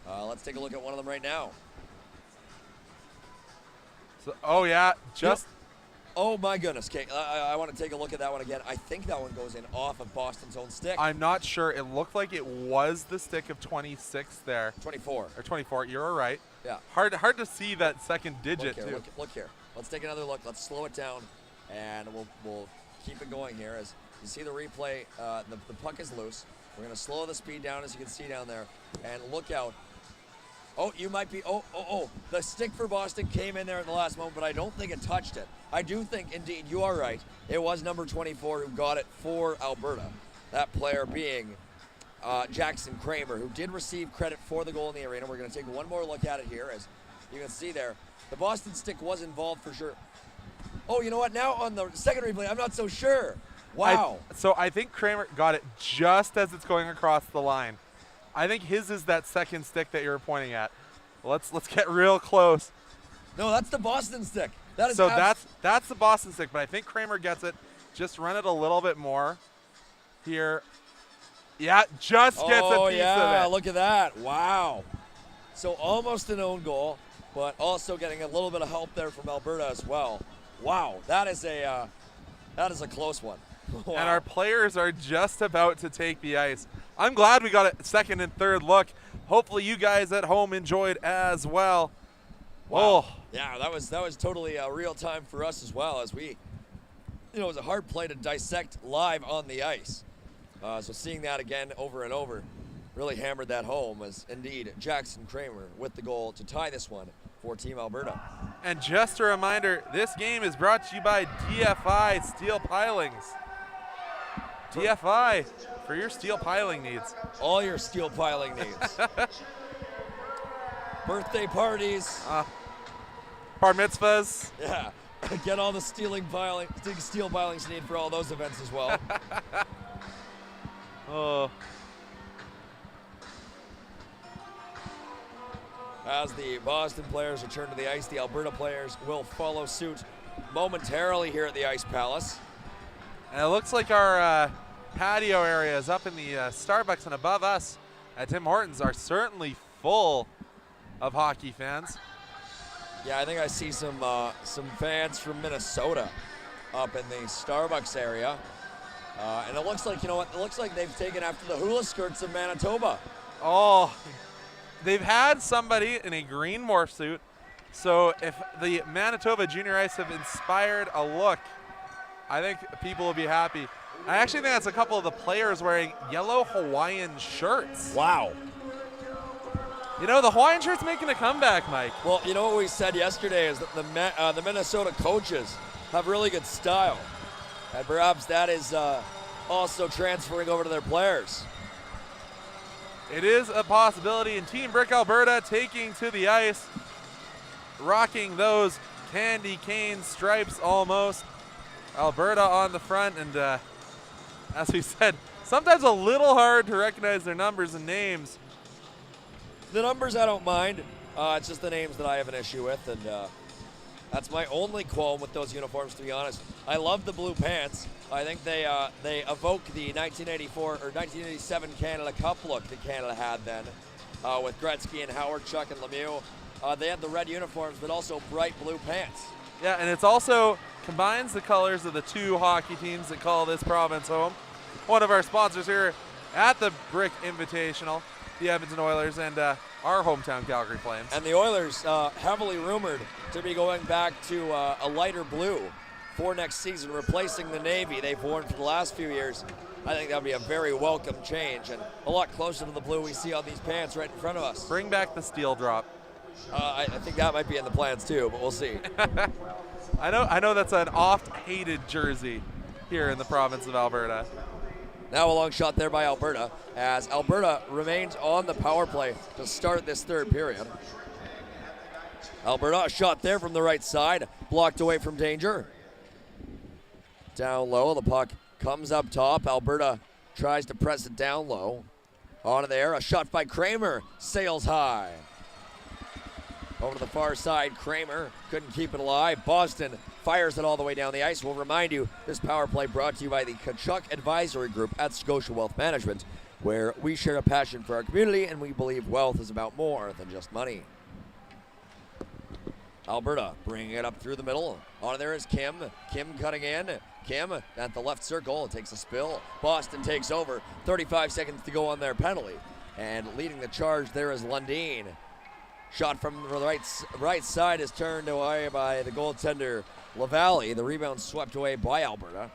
Let's take a look at one of them right now. So, oh yeah, just oh my goodness, Kate. I want to take a look at that one again. I think that one goes in off of Boston's own stick. I'm not sure. It looked like it was the stick of 26 there. 24. Or 24. You're right. Yeah. Hard to see that second digit look here, too. Look here. Let's take another look. Let's slow it down, and we'll keep it going here. As you see the replay, the puck is loose. We're going to slow the speed down, as you can see down there, and look out. Oh, you might be, oh. The stick for Boston came in there in the last moment, but I don't think it touched it. I do think, indeed, you are right. It was number 24 who got it for Alberta. That player being Jackson Kramer, who did receive credit for the goal in the arena. We're going to take one more look at it here. As you can see there, the Boston stick was involved for sure. Oh, you know what? Now on the second replay, I'm not so sure. Wow. So I think Kramer got it just as it's going across the line. I think his is that second stick that you're pointing at. Let's get real close. No, that's the Boston stick. That is so that's the Boston stick, but I think Kramer gets it. Just run it a little bit more here. Yeah, just gets a piece of it. Oh yeah, look at that. Wow. So almost an own goal, but also getting a little bit of help there from Alberta as well. Wow, that is a close one. Wow. And our players are just about to take the ice. I'm glad we got a second and third look. Hopefully you guys at home enjoyed as well. Wow. Oh. Yeah, that was totally real time for us as well, as we, it was a hard play to dissect live on the ice. So seeing that again over and over, really hammered that home as indeed Jackson Kramer with the goal to tie this one for Team Alberta. And just a reminder, this game is brought to you by DFI Steel Pilings. DFI for your steel piling needs. All your steel piling needs. Birthday parties. Bar mitzvahs. Yeah, get all the steel pilings you need for all those events as well. Oh. As the Boston players return to the ice, the Alberta players will follow suit momentarily here at the Ice Palace. And it looks like our patio areas up in the Starbucks and above us at Tim Hortons are certainly full of hockey fans. Yeah, I think I see some fans from Minnesota up in the Starbucks area. And it looks like, you know what, it looks like they've taken after the hula skirts of Manitoba. Oh, they've had somebody in a green morph suit. So if the Manitoba Junior Ice have inspired a look, I think people will be happy. I actually think that's a couple of the players wearing yellow Hawaiian shirts. Wow. You know, the Hawaiian shirt's making a comeback, Mike. Well, you know what we said yesterday is that the Minnesota coaches have really good style. And perhaps that is also transferring over to their players. It is a possibility, and Team Brick Alberta taking to the ice, rocking those candy cane stripes almost. Alberta on the front, and as we said, sometimes a little hard to recognize their numbers and names. The numbers I don't mind. It's just the names that I have an issue with, and that's my only qualm with those uniforms, to be honest. I love the blue pants. I think they evoke the 1984 or 1987 Canada Cup look that Canada had then, with Gretzky and Howard, Chuck and Lemieux. They had the red uniforms, but also bright blue pants. Yeah, and it's also combines the colors of the two hockey teams that call this province home. One of our sponsors here at the Brick Invitational, the Edmonton Oilers, and our hometown Calgary Flames. And the Oilers heavily rumored to be going back to a lighter blue for next season, replacing the navy they've worn for the last few years. I think that would be a very welcome change and a lot closer to the blue we see on these pants right in front of us. Bring back the steel drop. I think that might be in the plans too, but we'll see. I know that's an oft-hated jersey here in the province of Alberta. Now a long shot there by Alberta, as Alberta remains on the power play to start this third period. Alberta, a shot there from the right side, blocked away from danger. Down low, the puck comes up top. Alberta tries to press it down low. On there, a shot by Kramer, sails high. Over to the far side, Kramer couldn't keep it alive. Boston fires it all the way down the ice. We'll remind you, this power play brought to you by the Kachuk Advisory Group at Scotia Wealth Management, where we share a passion for our community and we believe wealth is about more than just money. Alberta bringing it up through the middle. On there is Kim. Kim cutting in. Kim at the left circle takes a spill. Boston takes over. 35 seconds to go on their penalty. And leading the charge there is Lundin. Shot from the right side is turned away by the goaltender LaValle. The rebound swept away by Alberta.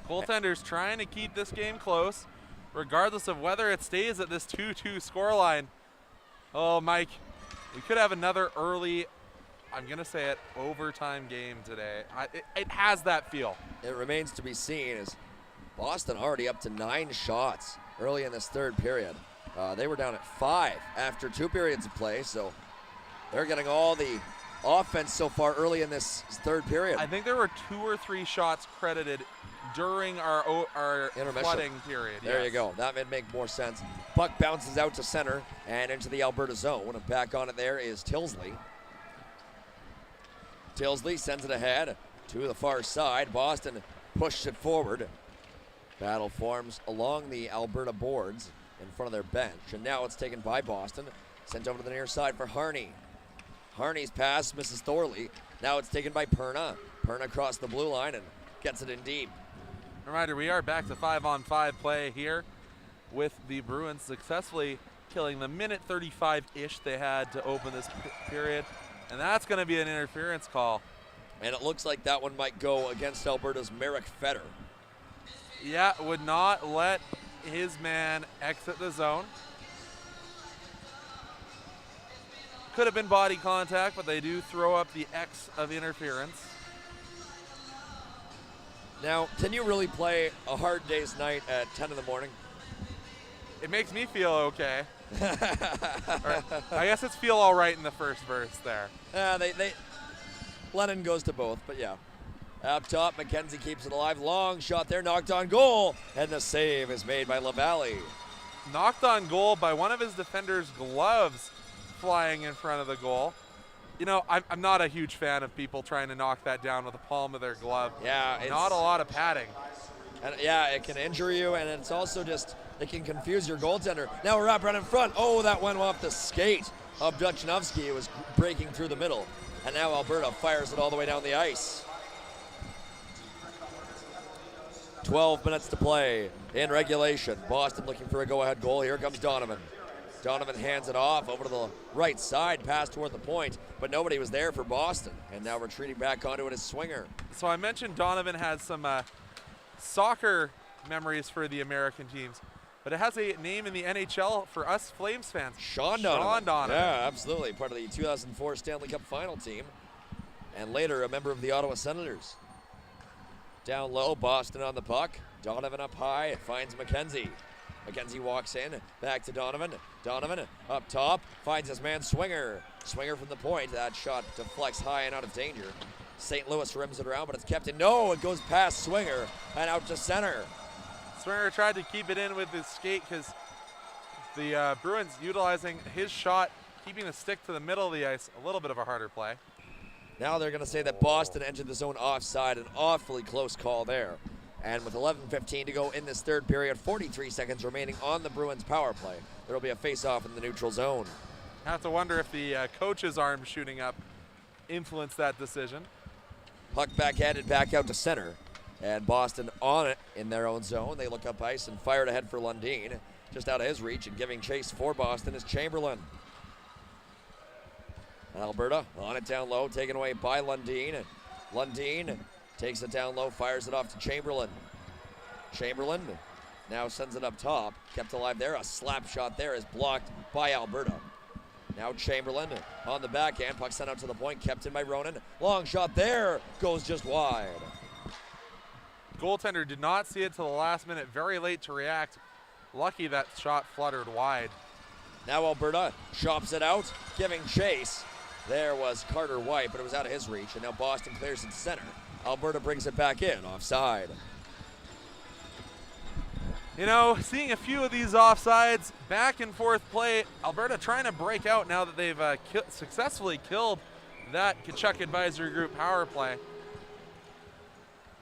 Goaltenders trying to keep this game close, regardless of whether it stays at this 2-2 scoreline. Oh, Mike, we could have another early, I'm going to say it, overtime game today. It has that feel. It remains to be seen as Boston already up to 9 shots early in this third period. They were down at 5 after 2 periods of play, so they're getting all the offense so far early in this third period. I think there were 2 or 3 shots credited during our intermission flooding period. There you go. That would make more sense. Puck bounces out to center and into the Alberta zone. And back on it there is Tilsley. Tilsley sends it ahead to the far side. Boston pushes it forward. Battle forms along the Alberta boards in front of their bench. And now it's taken by Boston. Sent over to the near side for Harney. Harney's pass misses Thorley. Now it's taken by Perna. Perna across the blue line and gets it in deep. Reminder, we are back to 5-on-5 play here with the Bruins successfully killing the minute 35-ish they had to open this period. And that's going to be an interference call. And it looks like that one might go against Alberta's Merrick Fetter. Yeah, would not let his man exit the zone. Could have been body contact, but they do throw up the X of interference. Now, can you really play a hard day's night at 10 in the morning? It makes me feel okay. Or, I guess it's feel all right in the first verse there. Lennon goes to both, but yeah. Up top, McKenzie keeps it alive. Long shot there, knocked on goal, and the save is made by LaValle. Knocked on goal by one of his defenders' gloves flying in front of the goal. You know, I'm not a huge fan of people trying to knock that down with the palm of their glove. Yeah, not a lot of padding. And yeah, it can injure you, and it's also just, it can confuse your goaltender. Now we're wrapped around in front. Oh, that went off the skate of Duchanovsky. It was breaking through the middle. And now Alberta fires it all the way down the ice. 12 minutes to play in regulation. Boston looking for a go-ahead goal. Here comes Donovan. Donovan hands it off over to the right side, pass toward the point, but nobody was there for Boston. And now retreating back onto it is Swinger. So I mentioned Donovan has some soccer memories for the American teams, but it has a name in the NHL for us Flames fans. Sean Donovan. Donovan. Yeah, absolutely. Part of the 2004 Stanley Cup final team, and later a member of the Ottawa Senators. Down low, Boston on the puck. Donovan up high, it finds McKenzie. McKenzie walks in, back to Donovan. Donovan up top, finds his man Swinger. Swinger from the point, that shot deflects high and out of danger. St. Louis rims it around, but it's kept in. No, it goes past Swinger and out to center. Swinger tried to keep it in with his skate because the Bruins utilizing his shot, keeping the stick to the middle of the ice, a little bit of a harder play. Now they're going to say that Boston entered the zone offside, an awfully close call there. And with 11:15 to go in this third period, 43 seconds remaining on the Bruins power play, there will be a face-off in the neutral zone. I have to wonder if the coach's arm shooting up influenced that decision. Puck backhanded back out to center. And Boston on it in their own zone. They look up ice and fire it ahead for Lundin. Just out of his reach and giving chase for Boston is Chamberlain. Alberta on it down low, taken away by Lundin. Lundin takes it down low, fires it off to Chamberlain. Chamberlain now sends it up top, kept alive there. A slap shot there is blocked by Alberta. Now Chamberlain on the backhand, puck sent out to the point, kept in by Ronan. Long shot there, goes just wide. Goaltender did not see it till the last minute, very late to react. Lucky that shot fluttered wide. Now Alberta chops it out, giving chase. There was Carter White, but it was out of his reach, and now Boston clears it to center. Alberta brings it back in, offside. You know, seeing a few of these offsides, back and forth play, Alberta trying to break out now that they've successfully killed that Tkachuk Advisory Group power play.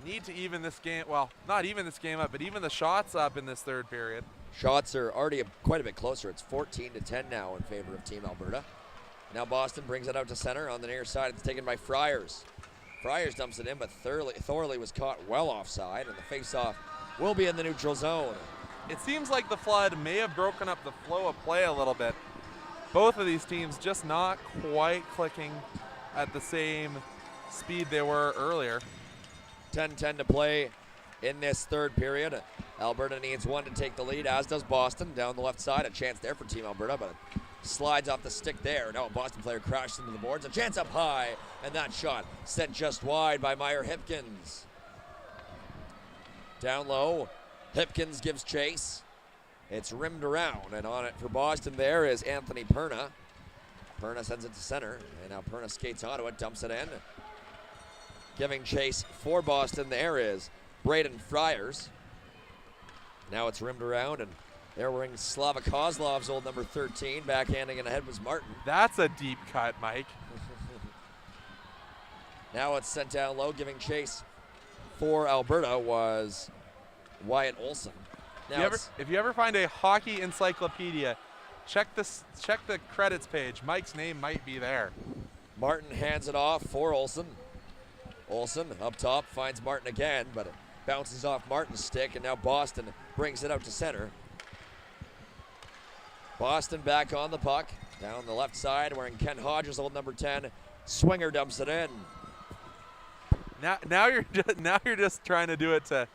Need to even this game, well, not even this game up, but even the shots up in this third period. Shots are already quite a bit closer. It's 14-10 now in favor of Team Alberta. Now Boston brings it out to center. On the near side, it's taken by Friars. Friars dumps it in, but Thorley was caught well offside, and the face-off will be in the neutral zone. It seems like the flood may have broken up the flow of play a little bit. Both of these teams just not quite clicking at the same speed they were earlier. 10-10 to play in this third period. Alberta needs one to take the lead, as does Boston. Down the left side, a chance there for Team Alberta, but it slides off the stick there. Now a Boston player crashes into the boards. A chance up high, and that shot sent just wide by Meyer Hipkins. Down low, Hipkins gives chase. It's rimmed around, and on it for Boston there is Anthony Perna. Perna sends it to center, and now Perna skates onto it, dumps it in. Giving chase for Boston there is Braden Friars. Now it's rimmed around, and they're wearing Slava Kozlov's old number 13. Backhanding and ahead was Martin. That's a deep cut, Mike. Now it's sent down low, giving chase for Alberta was Wyatt Olson. Now if you ever find a hockey encyclopedia, check the credits page. Mike's name might be there. Martin hands it off for Olson. Olson up top finds Martin again, but it bounces off Martin's stick, and now Boston brings it out to center. Boston back on the puck, down the left side, wearing Ken Hodges, old number 10. Swinger dumps it in. Now you're just trying to do it to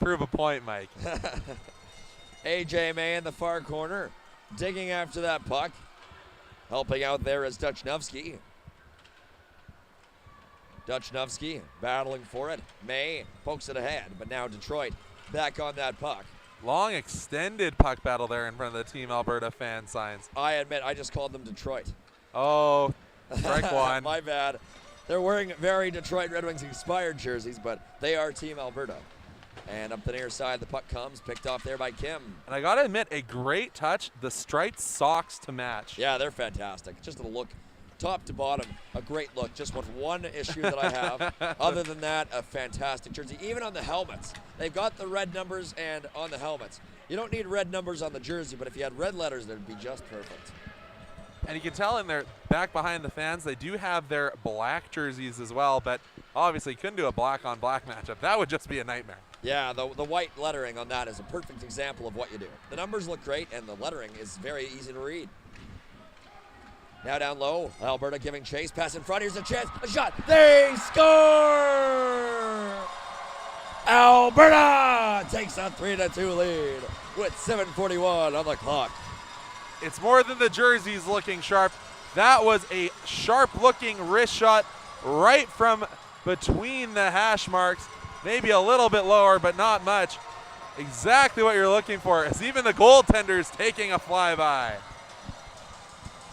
prove a point, Mike. AJ May in the far corner, digging after that puck. Helping out there is Duchnowski. Duchnowski battling for it. May pokes it ahead, but now Detroit back on that puck. Long extended puck battle there in front of the Team Alberta fan signs. I admit, I just called them Detroit. Oh, strike one. My bad. They're wearing very Detroit Red Wings inspired jerseys, but they are Team Alberta. And up the near side, the puck comes, picked off there by Kim. And I gotta admit, a great touch, the striped socks to match. Yeah, they're fantastic. Just a look, top to bottom, a great look. Just one issue that I have. Other than that, a fantastic jersey. Even on the helmets, they've got the red numbers and on the helmets. You don't need red numbers on the jersey, but if you had red letters, they'd be just perfect. And you can tell in their back behind the fans, they do have their black jerseys as well, but obviously couldn't do a black on black matchup. That would just be a nightmare. Yeah, the white lettering on that is a perfect example of what you do. The numbers look great, and the lettering is very easy to read. Now down low, Alberta giving chase, pass in front, here's a chance, a shot, they score! Alberta takes a 3-2 lead with 7:41 on the clock. It's more than the jerseys looking sharp. That was a sharp-looking wrist shot right from between the hash marks. Maybe a little bit lower, but not much. Exactly what you're looking for, as even the goaltender's taking a flyby.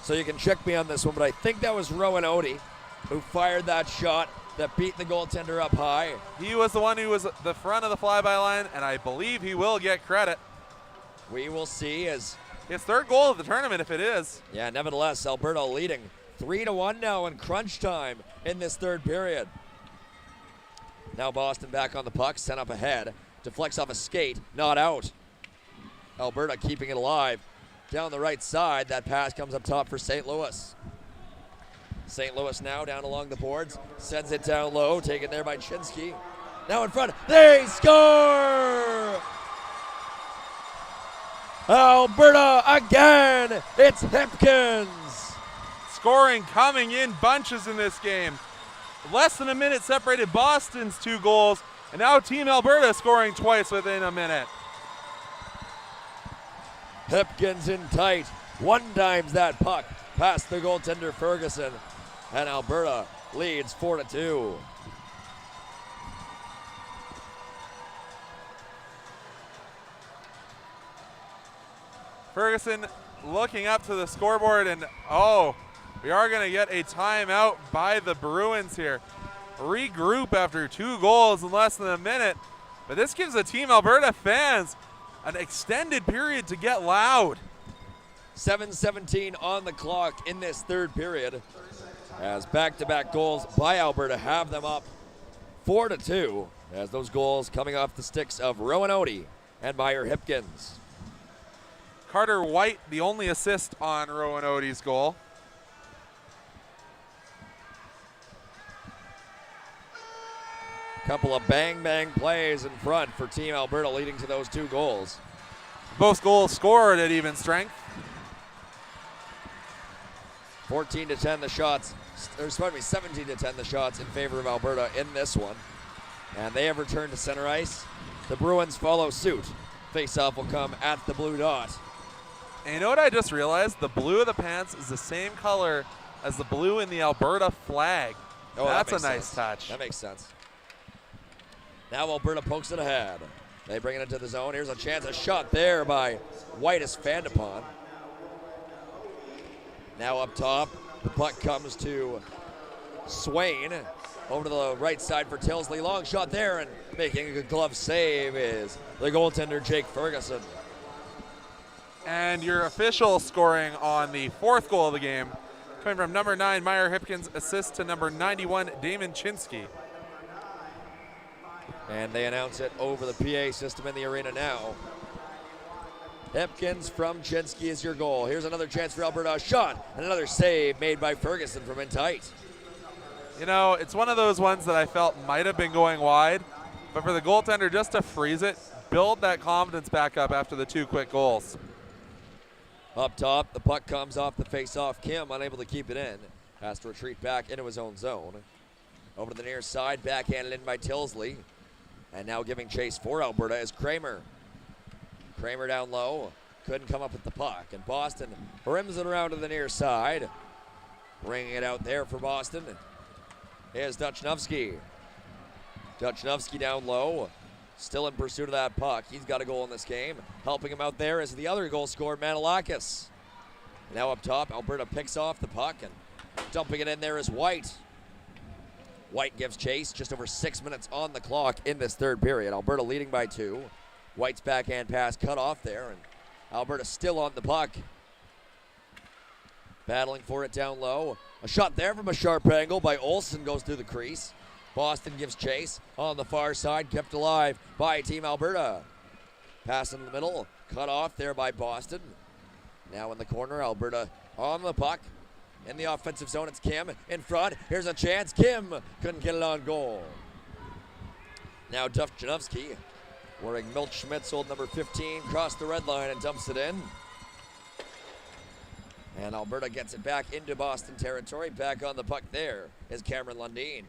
So you can check me on this one, but I think that was Rowan Odie who fired that shot that beat the goaltender up high. He was the one who was the front of the flyby line, and I believe he will get credit. We will see as... His third goal of the tournament, if it is. Yeah, nevertheless, Alberta leading 3-1 now in crunch time in this third period. Now Boston back on the puck, sent up ahead, deflects off a skate, not out. Alberta keeping it alive. Down the right side, that pass comes up top for St. Louis. St. Louis now down along the boards, sends it down low, taken there by Chinsky. Now in front, they score! Alberta again, it's Hipkins! Scoring coming in bunches in this game. Less than a minute separated Boston's 2 goals, and now Team Alberta scoring twice within a minute. Hipkins in tight, one-times that puck past the goaltender Ferguson, and Alberta leads 4-2. Ferguson looking up to the scoreboard, and oh, we are going to get a timeout by the Bruins here. Regroup after 2 goals in less than a minute, but this gives the Team Alberta fans an extended period to get loud. 7:17 on the clock in this third period, as back-to-back goals by Alberta have them up 4-2, as those goals coming off the sticks of Rowan Odie and Meyer Hipkins. Carter White, the only assist on Rowan Odie's goal. Couple of bang-bang plays in front for Team Alberta, leading to those 2 goals. Both goals scored at even strength. 14-10 the shots, or pardon me, 17-10 the shots in favor of Alberta in this one. And they have returned to center ice. The Bruins follow suit. Face-off will come at the blue dot. And you know what I just realized? The blue of the pants is the same color as the blue in the Alberta flag. Oh, that's a that nice sense. touch. That makes sense. Now Alberta pokes it ahead. They bring it into the zone. Here's a chance, a shot there by White is fanned upon. Now up top, the puck comes to Swain. Over to the right side for Tilsley. Long shot there, and making a good glove save is the goaltender Jake Ferguson. And your official scoring on the 4th goal of the game, coming from number 9, Meyer Hipkins, assist to number 91, Damon Chinsky. And they announce it over the PA system in the arena now. Hipkins from Chinsky is your goal. Here's another chance for Alberta. A shot and another save made by Ferguson from in tight. You know, it's one of those ones that I felt might have been going wide, but for the goaltender just to freeze it, build that confidence back up after the 2 quick goals. Up top, the puck comes off the face-off. Kim unable to keep it in. Has to retreat back into his own zone. Over to the near side, backhanded in by Tilsley. And now giving chase for Alberta is Kramer. Kramer down low. Couldn't come up with the puck. And Boston rims it around to the near side. Bringing it out there for Boston. Here's Duchnowski. Duchnowski down low. Still in pursuit of that puck. He's got a goal in this game. Helping him out there is the other goal scorer, Manilakis. Now up top, Alberta picks off the puck, and dumping it in there is White. White gives chase. Just over 6 minutes on the clock in this third period. Alberta leading by 2. White's backhand pass cut off there, and Alberta still on the puck. Battling for it down low. A shot there from a sharp angle by Olsen goes through the crease. Boston gives chase on the far side, kept alive by Team Alberta. Pass in the middle, cut off there by Boston. Now in the corner, Alberta on the puck. In the offensive zone, it's Kim in front. Here's a chance. Kim couldn't get it on goal. Now Duchnowski, wearing Milt Schmidt's old number 15, crossed the red line and dumps it in. And Alberta gets it back into Boston territory. Back on the puck there is Cameron Lundin.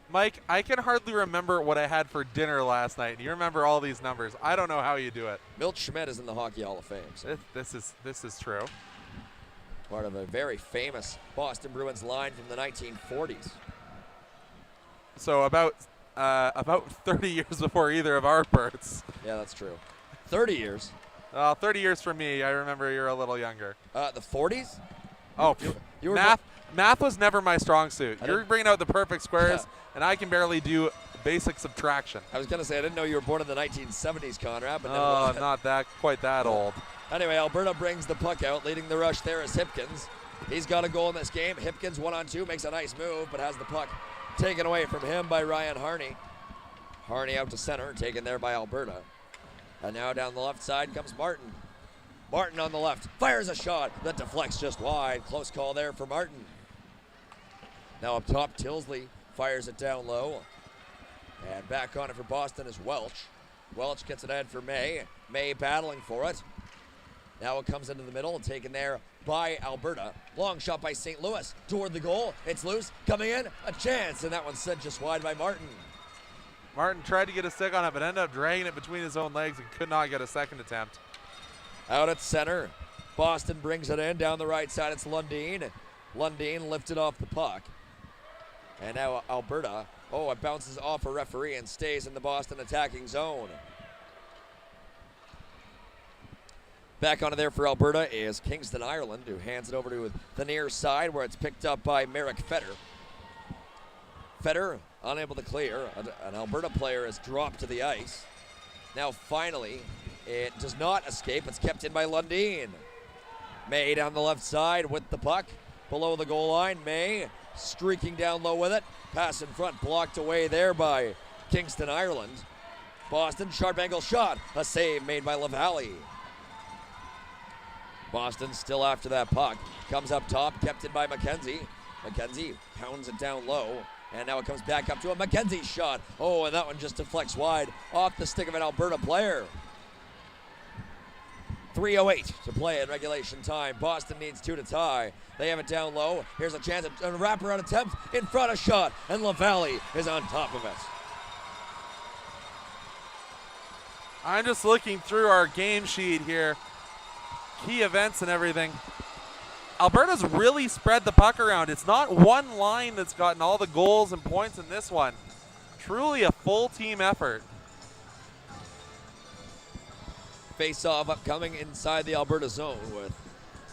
Mike, I can hardly remember what I had for dinner last night. You remember all these numbers. I don't know how you do it. Milt Schmidt is in the Hockey Hall of Fame. So. This is true. Part of a very famous Boston Bruins line from the 1940s. So about 30 years before either of our births. Yeah, that's true. 30 years. 30 years for me. I remember you're a little younger. The 40s? Oh, you were math was never my strong suit. You're bringing out the perfect squares, and I can barely do basic subtraction. I was going to say, I didn't know you were born in the 1970s, Conrad. But I'm not quite that old. Anyway, Alberta brings the puck out. Leading the rush there is Hipkins. He's got a goal in this game. Hipkins 1-on-2, makes a nice move, but has the puck taken away from him by Ryan Harney. Harney out to center, taken there by Alberta. And now down the left side comes Martin. Martin on the left, fires a shot that deflects just wide. Close call there for Martin. Now up top, Tilsley fires it down low. And back on it for Boston is Welch. Welch gets it in for May. May battling for it. Now it comes into the middle, taken there by Alberta. Long shot by St. Louis toward the goal. It's loose, coming in, a chance, and that one's sent just wide by Martin. Martin tried to get a stick on it, but ended up dragging it between his own legs and could not get a second attempt. Out at center, Boston brings it in. Down the right side, it's Lundin. Lundin lifted off the puck. And now Alberta, it bounces off a referee and stays in the Boston attacking zone. Back onto there for Alberta is Kingston, Ireland, who hands it over to the near side where it's picked up by Merrick Fetter. Fetter unable to clear. An Alberta player is dropped to the ice. Now finally, it does not escape. It's kept in by Lundin. May down the left side with the puck. Below the goal line, May streaking down low with it. Pass in front, blocked away there by Kingston, Ireland. Boston, sharp angle shot. A save made by LaValle. Boston still after that puck. Comes up top, kept in by McKenzie. McKenzie pounds it down low. And now it comes back up to a McKenzie shot. And that one just deflects wide off the stick of an Alberta player. 3:08 to play in regulation time. Boston needs 2 to tie. They have it down low. Here's a chance, a wraparound attempt in front of shot, and LaValle is on top of it. I'm just looking through our game sheet here. Key events and everything. Alberta's really spread the puck around. It's not one line that's gotten all the goals and points in this one. Truly a full team effort. Face-off upcoming inside the Alberta zone with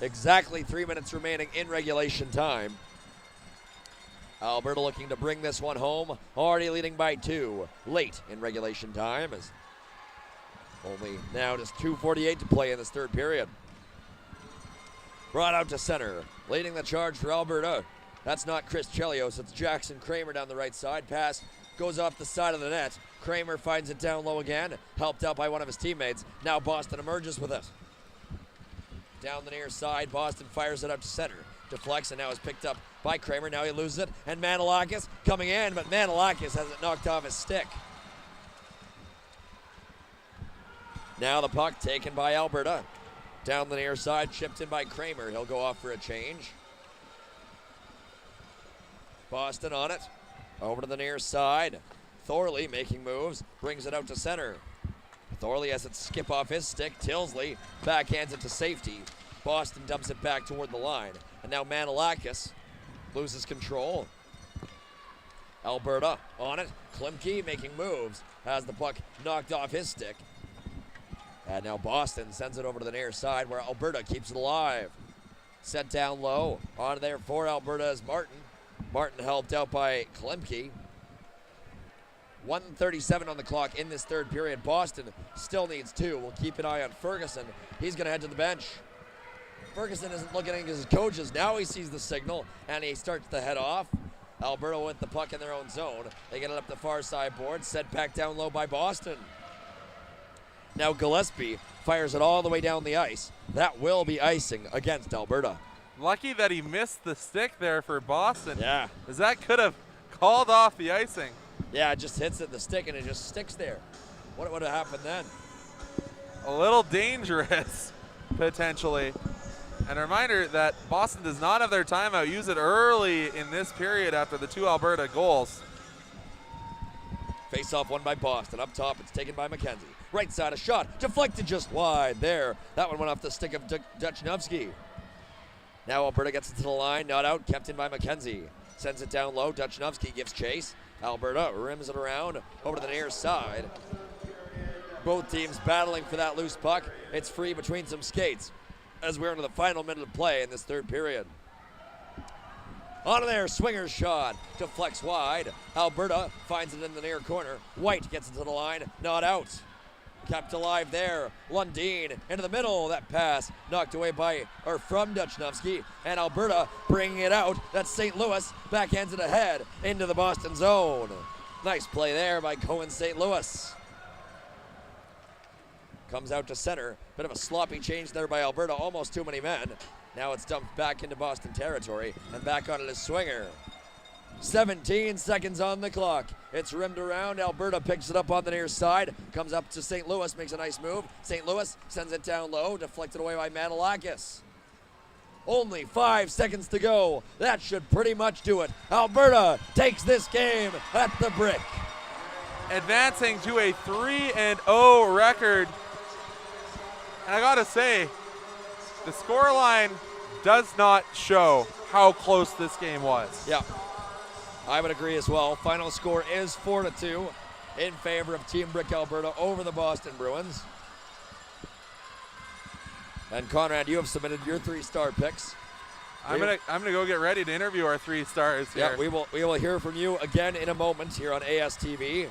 exactly 3 minutes remaining in regulation time. Alberta looking to bring this one home, already leading by 2 late in regulation time, as only now just 2:48 to play in this third period. Brought out to center, leading the charge for Alberta. That's not Chris Chelios, it's Jackson Kramer down the right side. Pass goes off the side of the net. Kramer finds it down low again, helped out by one of his teammates. Now Boston emerges with it. Down the near side, Boston fires it up to center. Deflects and now is picked up by Kramer. Now he loses it, and Manilakis coming in, but Manilakis has it knocked off his stick. Now the puck taken by Alberta. Down the near side, chipped in by Kramer. He'll go off for a change. Boston on it. Over to the near side. Thorley making moves, brings it out to center. Thorley has it skip off his stick. Tilsley backhands it to safety. Boston dumps it back toward the line. And now Manilakis loses control. Alberta on it. Klimke making moves. Has the puck knocked off his stick. And now Boston sends it over to the near side where Alberta keeps it alive. Set down low. On there for Alberta is Martin. Martin helped out by Klimke. 1:37 on the clock in this third period. Boston still needs 2. We'll keep an eye on Ferguson. He's going to head to the bench. Ferguson isn't looking at his coaches. Now he sees the signal, and he starts to head off. Alberta with the puck in their own zone. They get it up the far side board. Set back down low by Boston. Now Gillespie fires it all the way down the ice. That will be icing against Alberta. Lucky that he missed the stick there for Boston. Yeah. Because that could have called off the icing. Yeah, it just hits at the stick and it just sticks there. What would have happened then? A little dangerous, potentially. And a reminder that Boston does not have their timeout. Use it early in this period after the 2 Alberta goals. Face-off won by Boston. Up top, it's taken by McKenzie. Right side, a shot. Deflected just wide there. That one went off the stick of Duchnowski. Now Alberta gets it to the line. Not out. Kept in by McKenzie. Sends it down low. Duchnowski gives chase. Alberta rims it around over to the near side. Both teams battling for that loose puck. It's free between some skates as we're into the final minute of play in this third period. On there, swinger's shot. Deflects wide. Alberta finds it in the near corner. White gets it to the line. Not out. Kept alive there. Lundin into the middle. That pass knocked away from Duchnowski. And Alberta bringing it out. That's St. Louis. Backhands it ahead into the Boston zone. Nice play there by Cohen St. Louis. Comes out to center. Bit of a sloppy change there by Alberta. Almost too many men. Now it's dumped back into Boston territory. And back on it is Swinger. 17 seconds on the clock. It's rimmed around. Alberta picks it up on the near side. Comes up to St. Louis, makes a nice move. St. Louis sends it down low, deflected away by Manilakis. Only 5 seconds to go. That should pretty much do it. Alberta takes this game at the Brick. Advancing to a 3-0 record. And I gotta say, the scoreline does not show how close this game was. Yeah. I would agree as well. Final score is 4-2 in favor of Team Brick Alberta over the Boston Bruins. And Conrad, you have submitted your 3-star picks. I'm gonna go get ready to interview our 3 stars here. Yeah, we will hear from you again in a moment here on ASTV.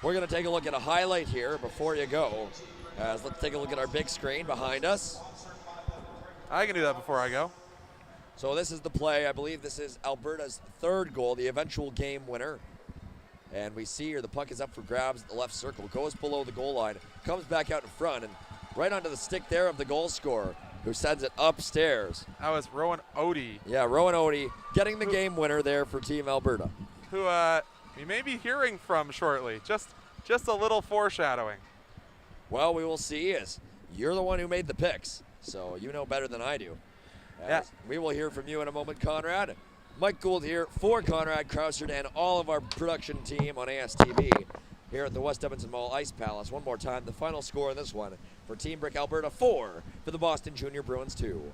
We're gonna take a look at a highlight here before you go. Let's take a look at our big screen behind us. I can do that before I go. So this is the play. I believe this is Alberta's 3rd goal, the eventual game winner. And we see here the puck is up for grabs at the left circle, goes below the goal line, comes back out in front, and right onto the stick there of the goal scorer, who sends it upstairs. That was Rowan Odie. Yeah, Rowan Odie getting the game winner there for Team Alberta. Who we may be hearing from shortly. Just a little foreshadowing. Well, we will see, as you're the one who made the picks, so you know better than I do. Yeah. We will hear from you in a moment, Conrad. Mike Gould here for Conrad Krausert and all of our production team on ASTV here at the West Edmonton Mall Ice Palace. One more time, the final score in this one for Team Brick Alberta 4 for the Boston Junior Bruins 2.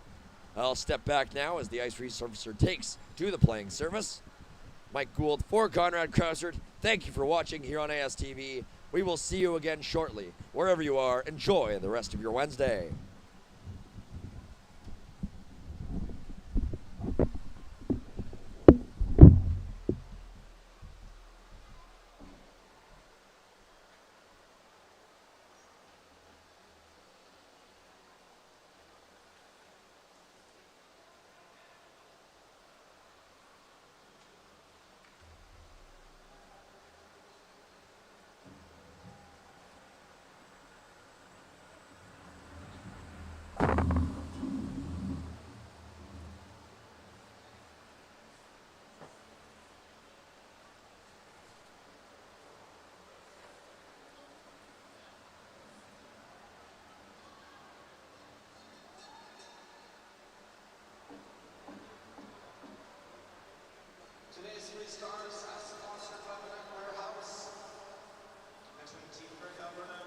I'll step back now as the ice resurfacer takes to the playing surface. Mike Gould for Conrad Krausert. Thank you for watching here on ASTV. We will see you again shortly. Wherever you are, enjoy the rest of your Wednesday. Today's 3 stars are sponsored by the Warehouse between Team Brick Alberta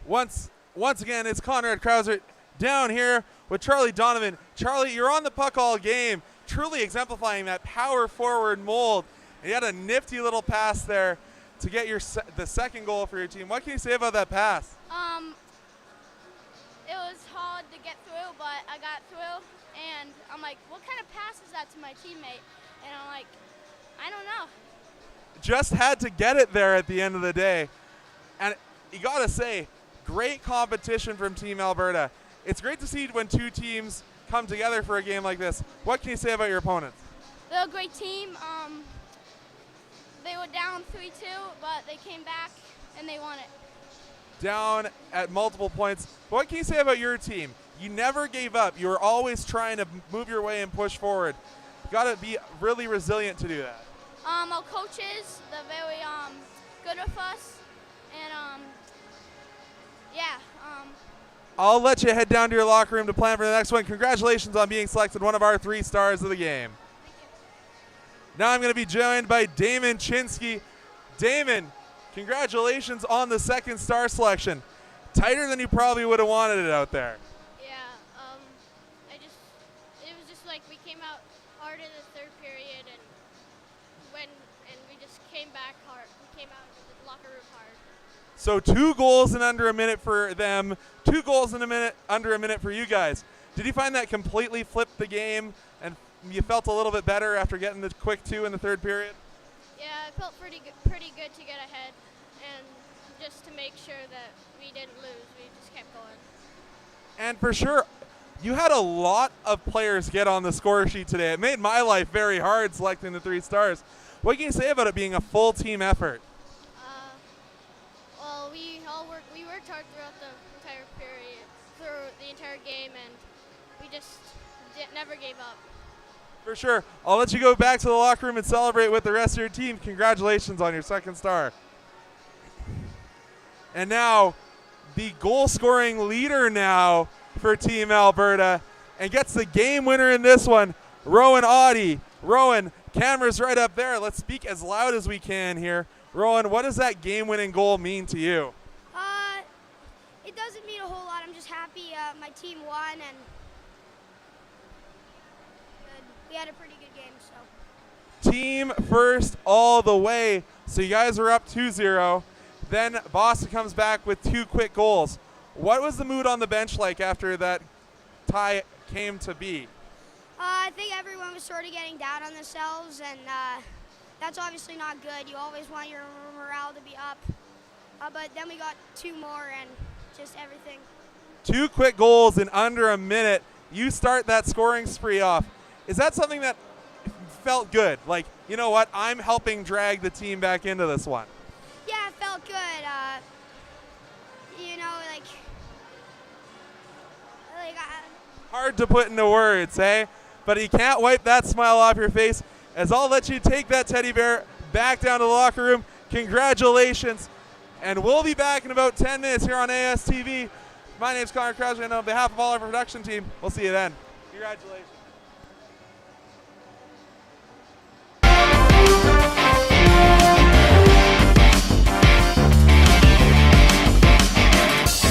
Once again, it's Conrad Krauser down here with Charlie Donovan. Charlie, you're on the puck all game, truly exemplifying that power forward mold. And you had a nifty little pass there to get the second goal for your team. What can you say about that pass? It was hard to get through, but I got through, and I'm like, what kind of pass is that to my teammate? And I'm like, I don't know. Just had to get it there at the end of the day. And you got to say, great competition from Team Alberta. It's great to see when two teams come together for a game like this. What can you say about your opponents? They're a great team. They were down 3-2, but they came back and they won it. Down at multiple points. What can you say about your team? You never gave up. You were always trying to move your way and push forward. You got to be really resilient to do that. Our coaches, they're very good with us, and I'll let you head down to your locker room to plan for the next one. Congratulations on being selected one of our 3 stars of the game. Now I'm going to be joined by Damon Chinsky. Damon, congratulations on the 2nd star selection. Tighter than you probably would have wanted it out there. yeah. It was just like we came out hard in the 3rd period, and we just came back hard. We came out of the locker room hard. So 2 goals in under a minute for them, 2 goals in under a minute for you guys. Did you find that completely flipped the game and you felt a little bit better after getting the quick 2 in the 3rd period? Yeah, it felt pretty good to get ahead, and just to make sure that we didn't lose, we just kept going. And for sure, you had a lot of players get on the score sheet today. It made my life very hard selecting the 3 stars. What can you say about it being a full team effort? Well, we worked hard throughout the entire period, through the entire game, and we just never gave up. For sure. I'll let you go back to the locker room and celebrate with the rest of your team. Congratulations on your 2nd star. And now, the goal-scoring leader now for Team Alberta, and gets the game winner in this one, Rowan Audie. Rowan, camera's right up there. Let's speak as loud as we can here. Rowan, what does that game-winning goal mean to you? It doesn't mean a whole lot. I'm just happy my team won, and we had a pretty good game. So. Team first all the way. So you guys are up 2-0. Then Boston comes back with 2 quick goals. What was the mood on the bench like after that tie came to be? I think everyone was sort of getting down on themselves, and that's obviously not good. You always want your morale to be up. But then we got 2 more, and just everything. 2 quick goals in under a minute. You start that scoring spree off. Is that something that felt good? Like, you know what? I'm helping drag the team back into this one. Yeah, it felt good. Hard to put into words, eh? But you can't wipe that smile off your face, as I'll let you take that teddy bear back down to the locker room. Congratulations. And we'll be back in about 10 minutes here on ASTV. My name's Connor Krauser, and on behalf of all our production team, we'll see you then. Congratulations.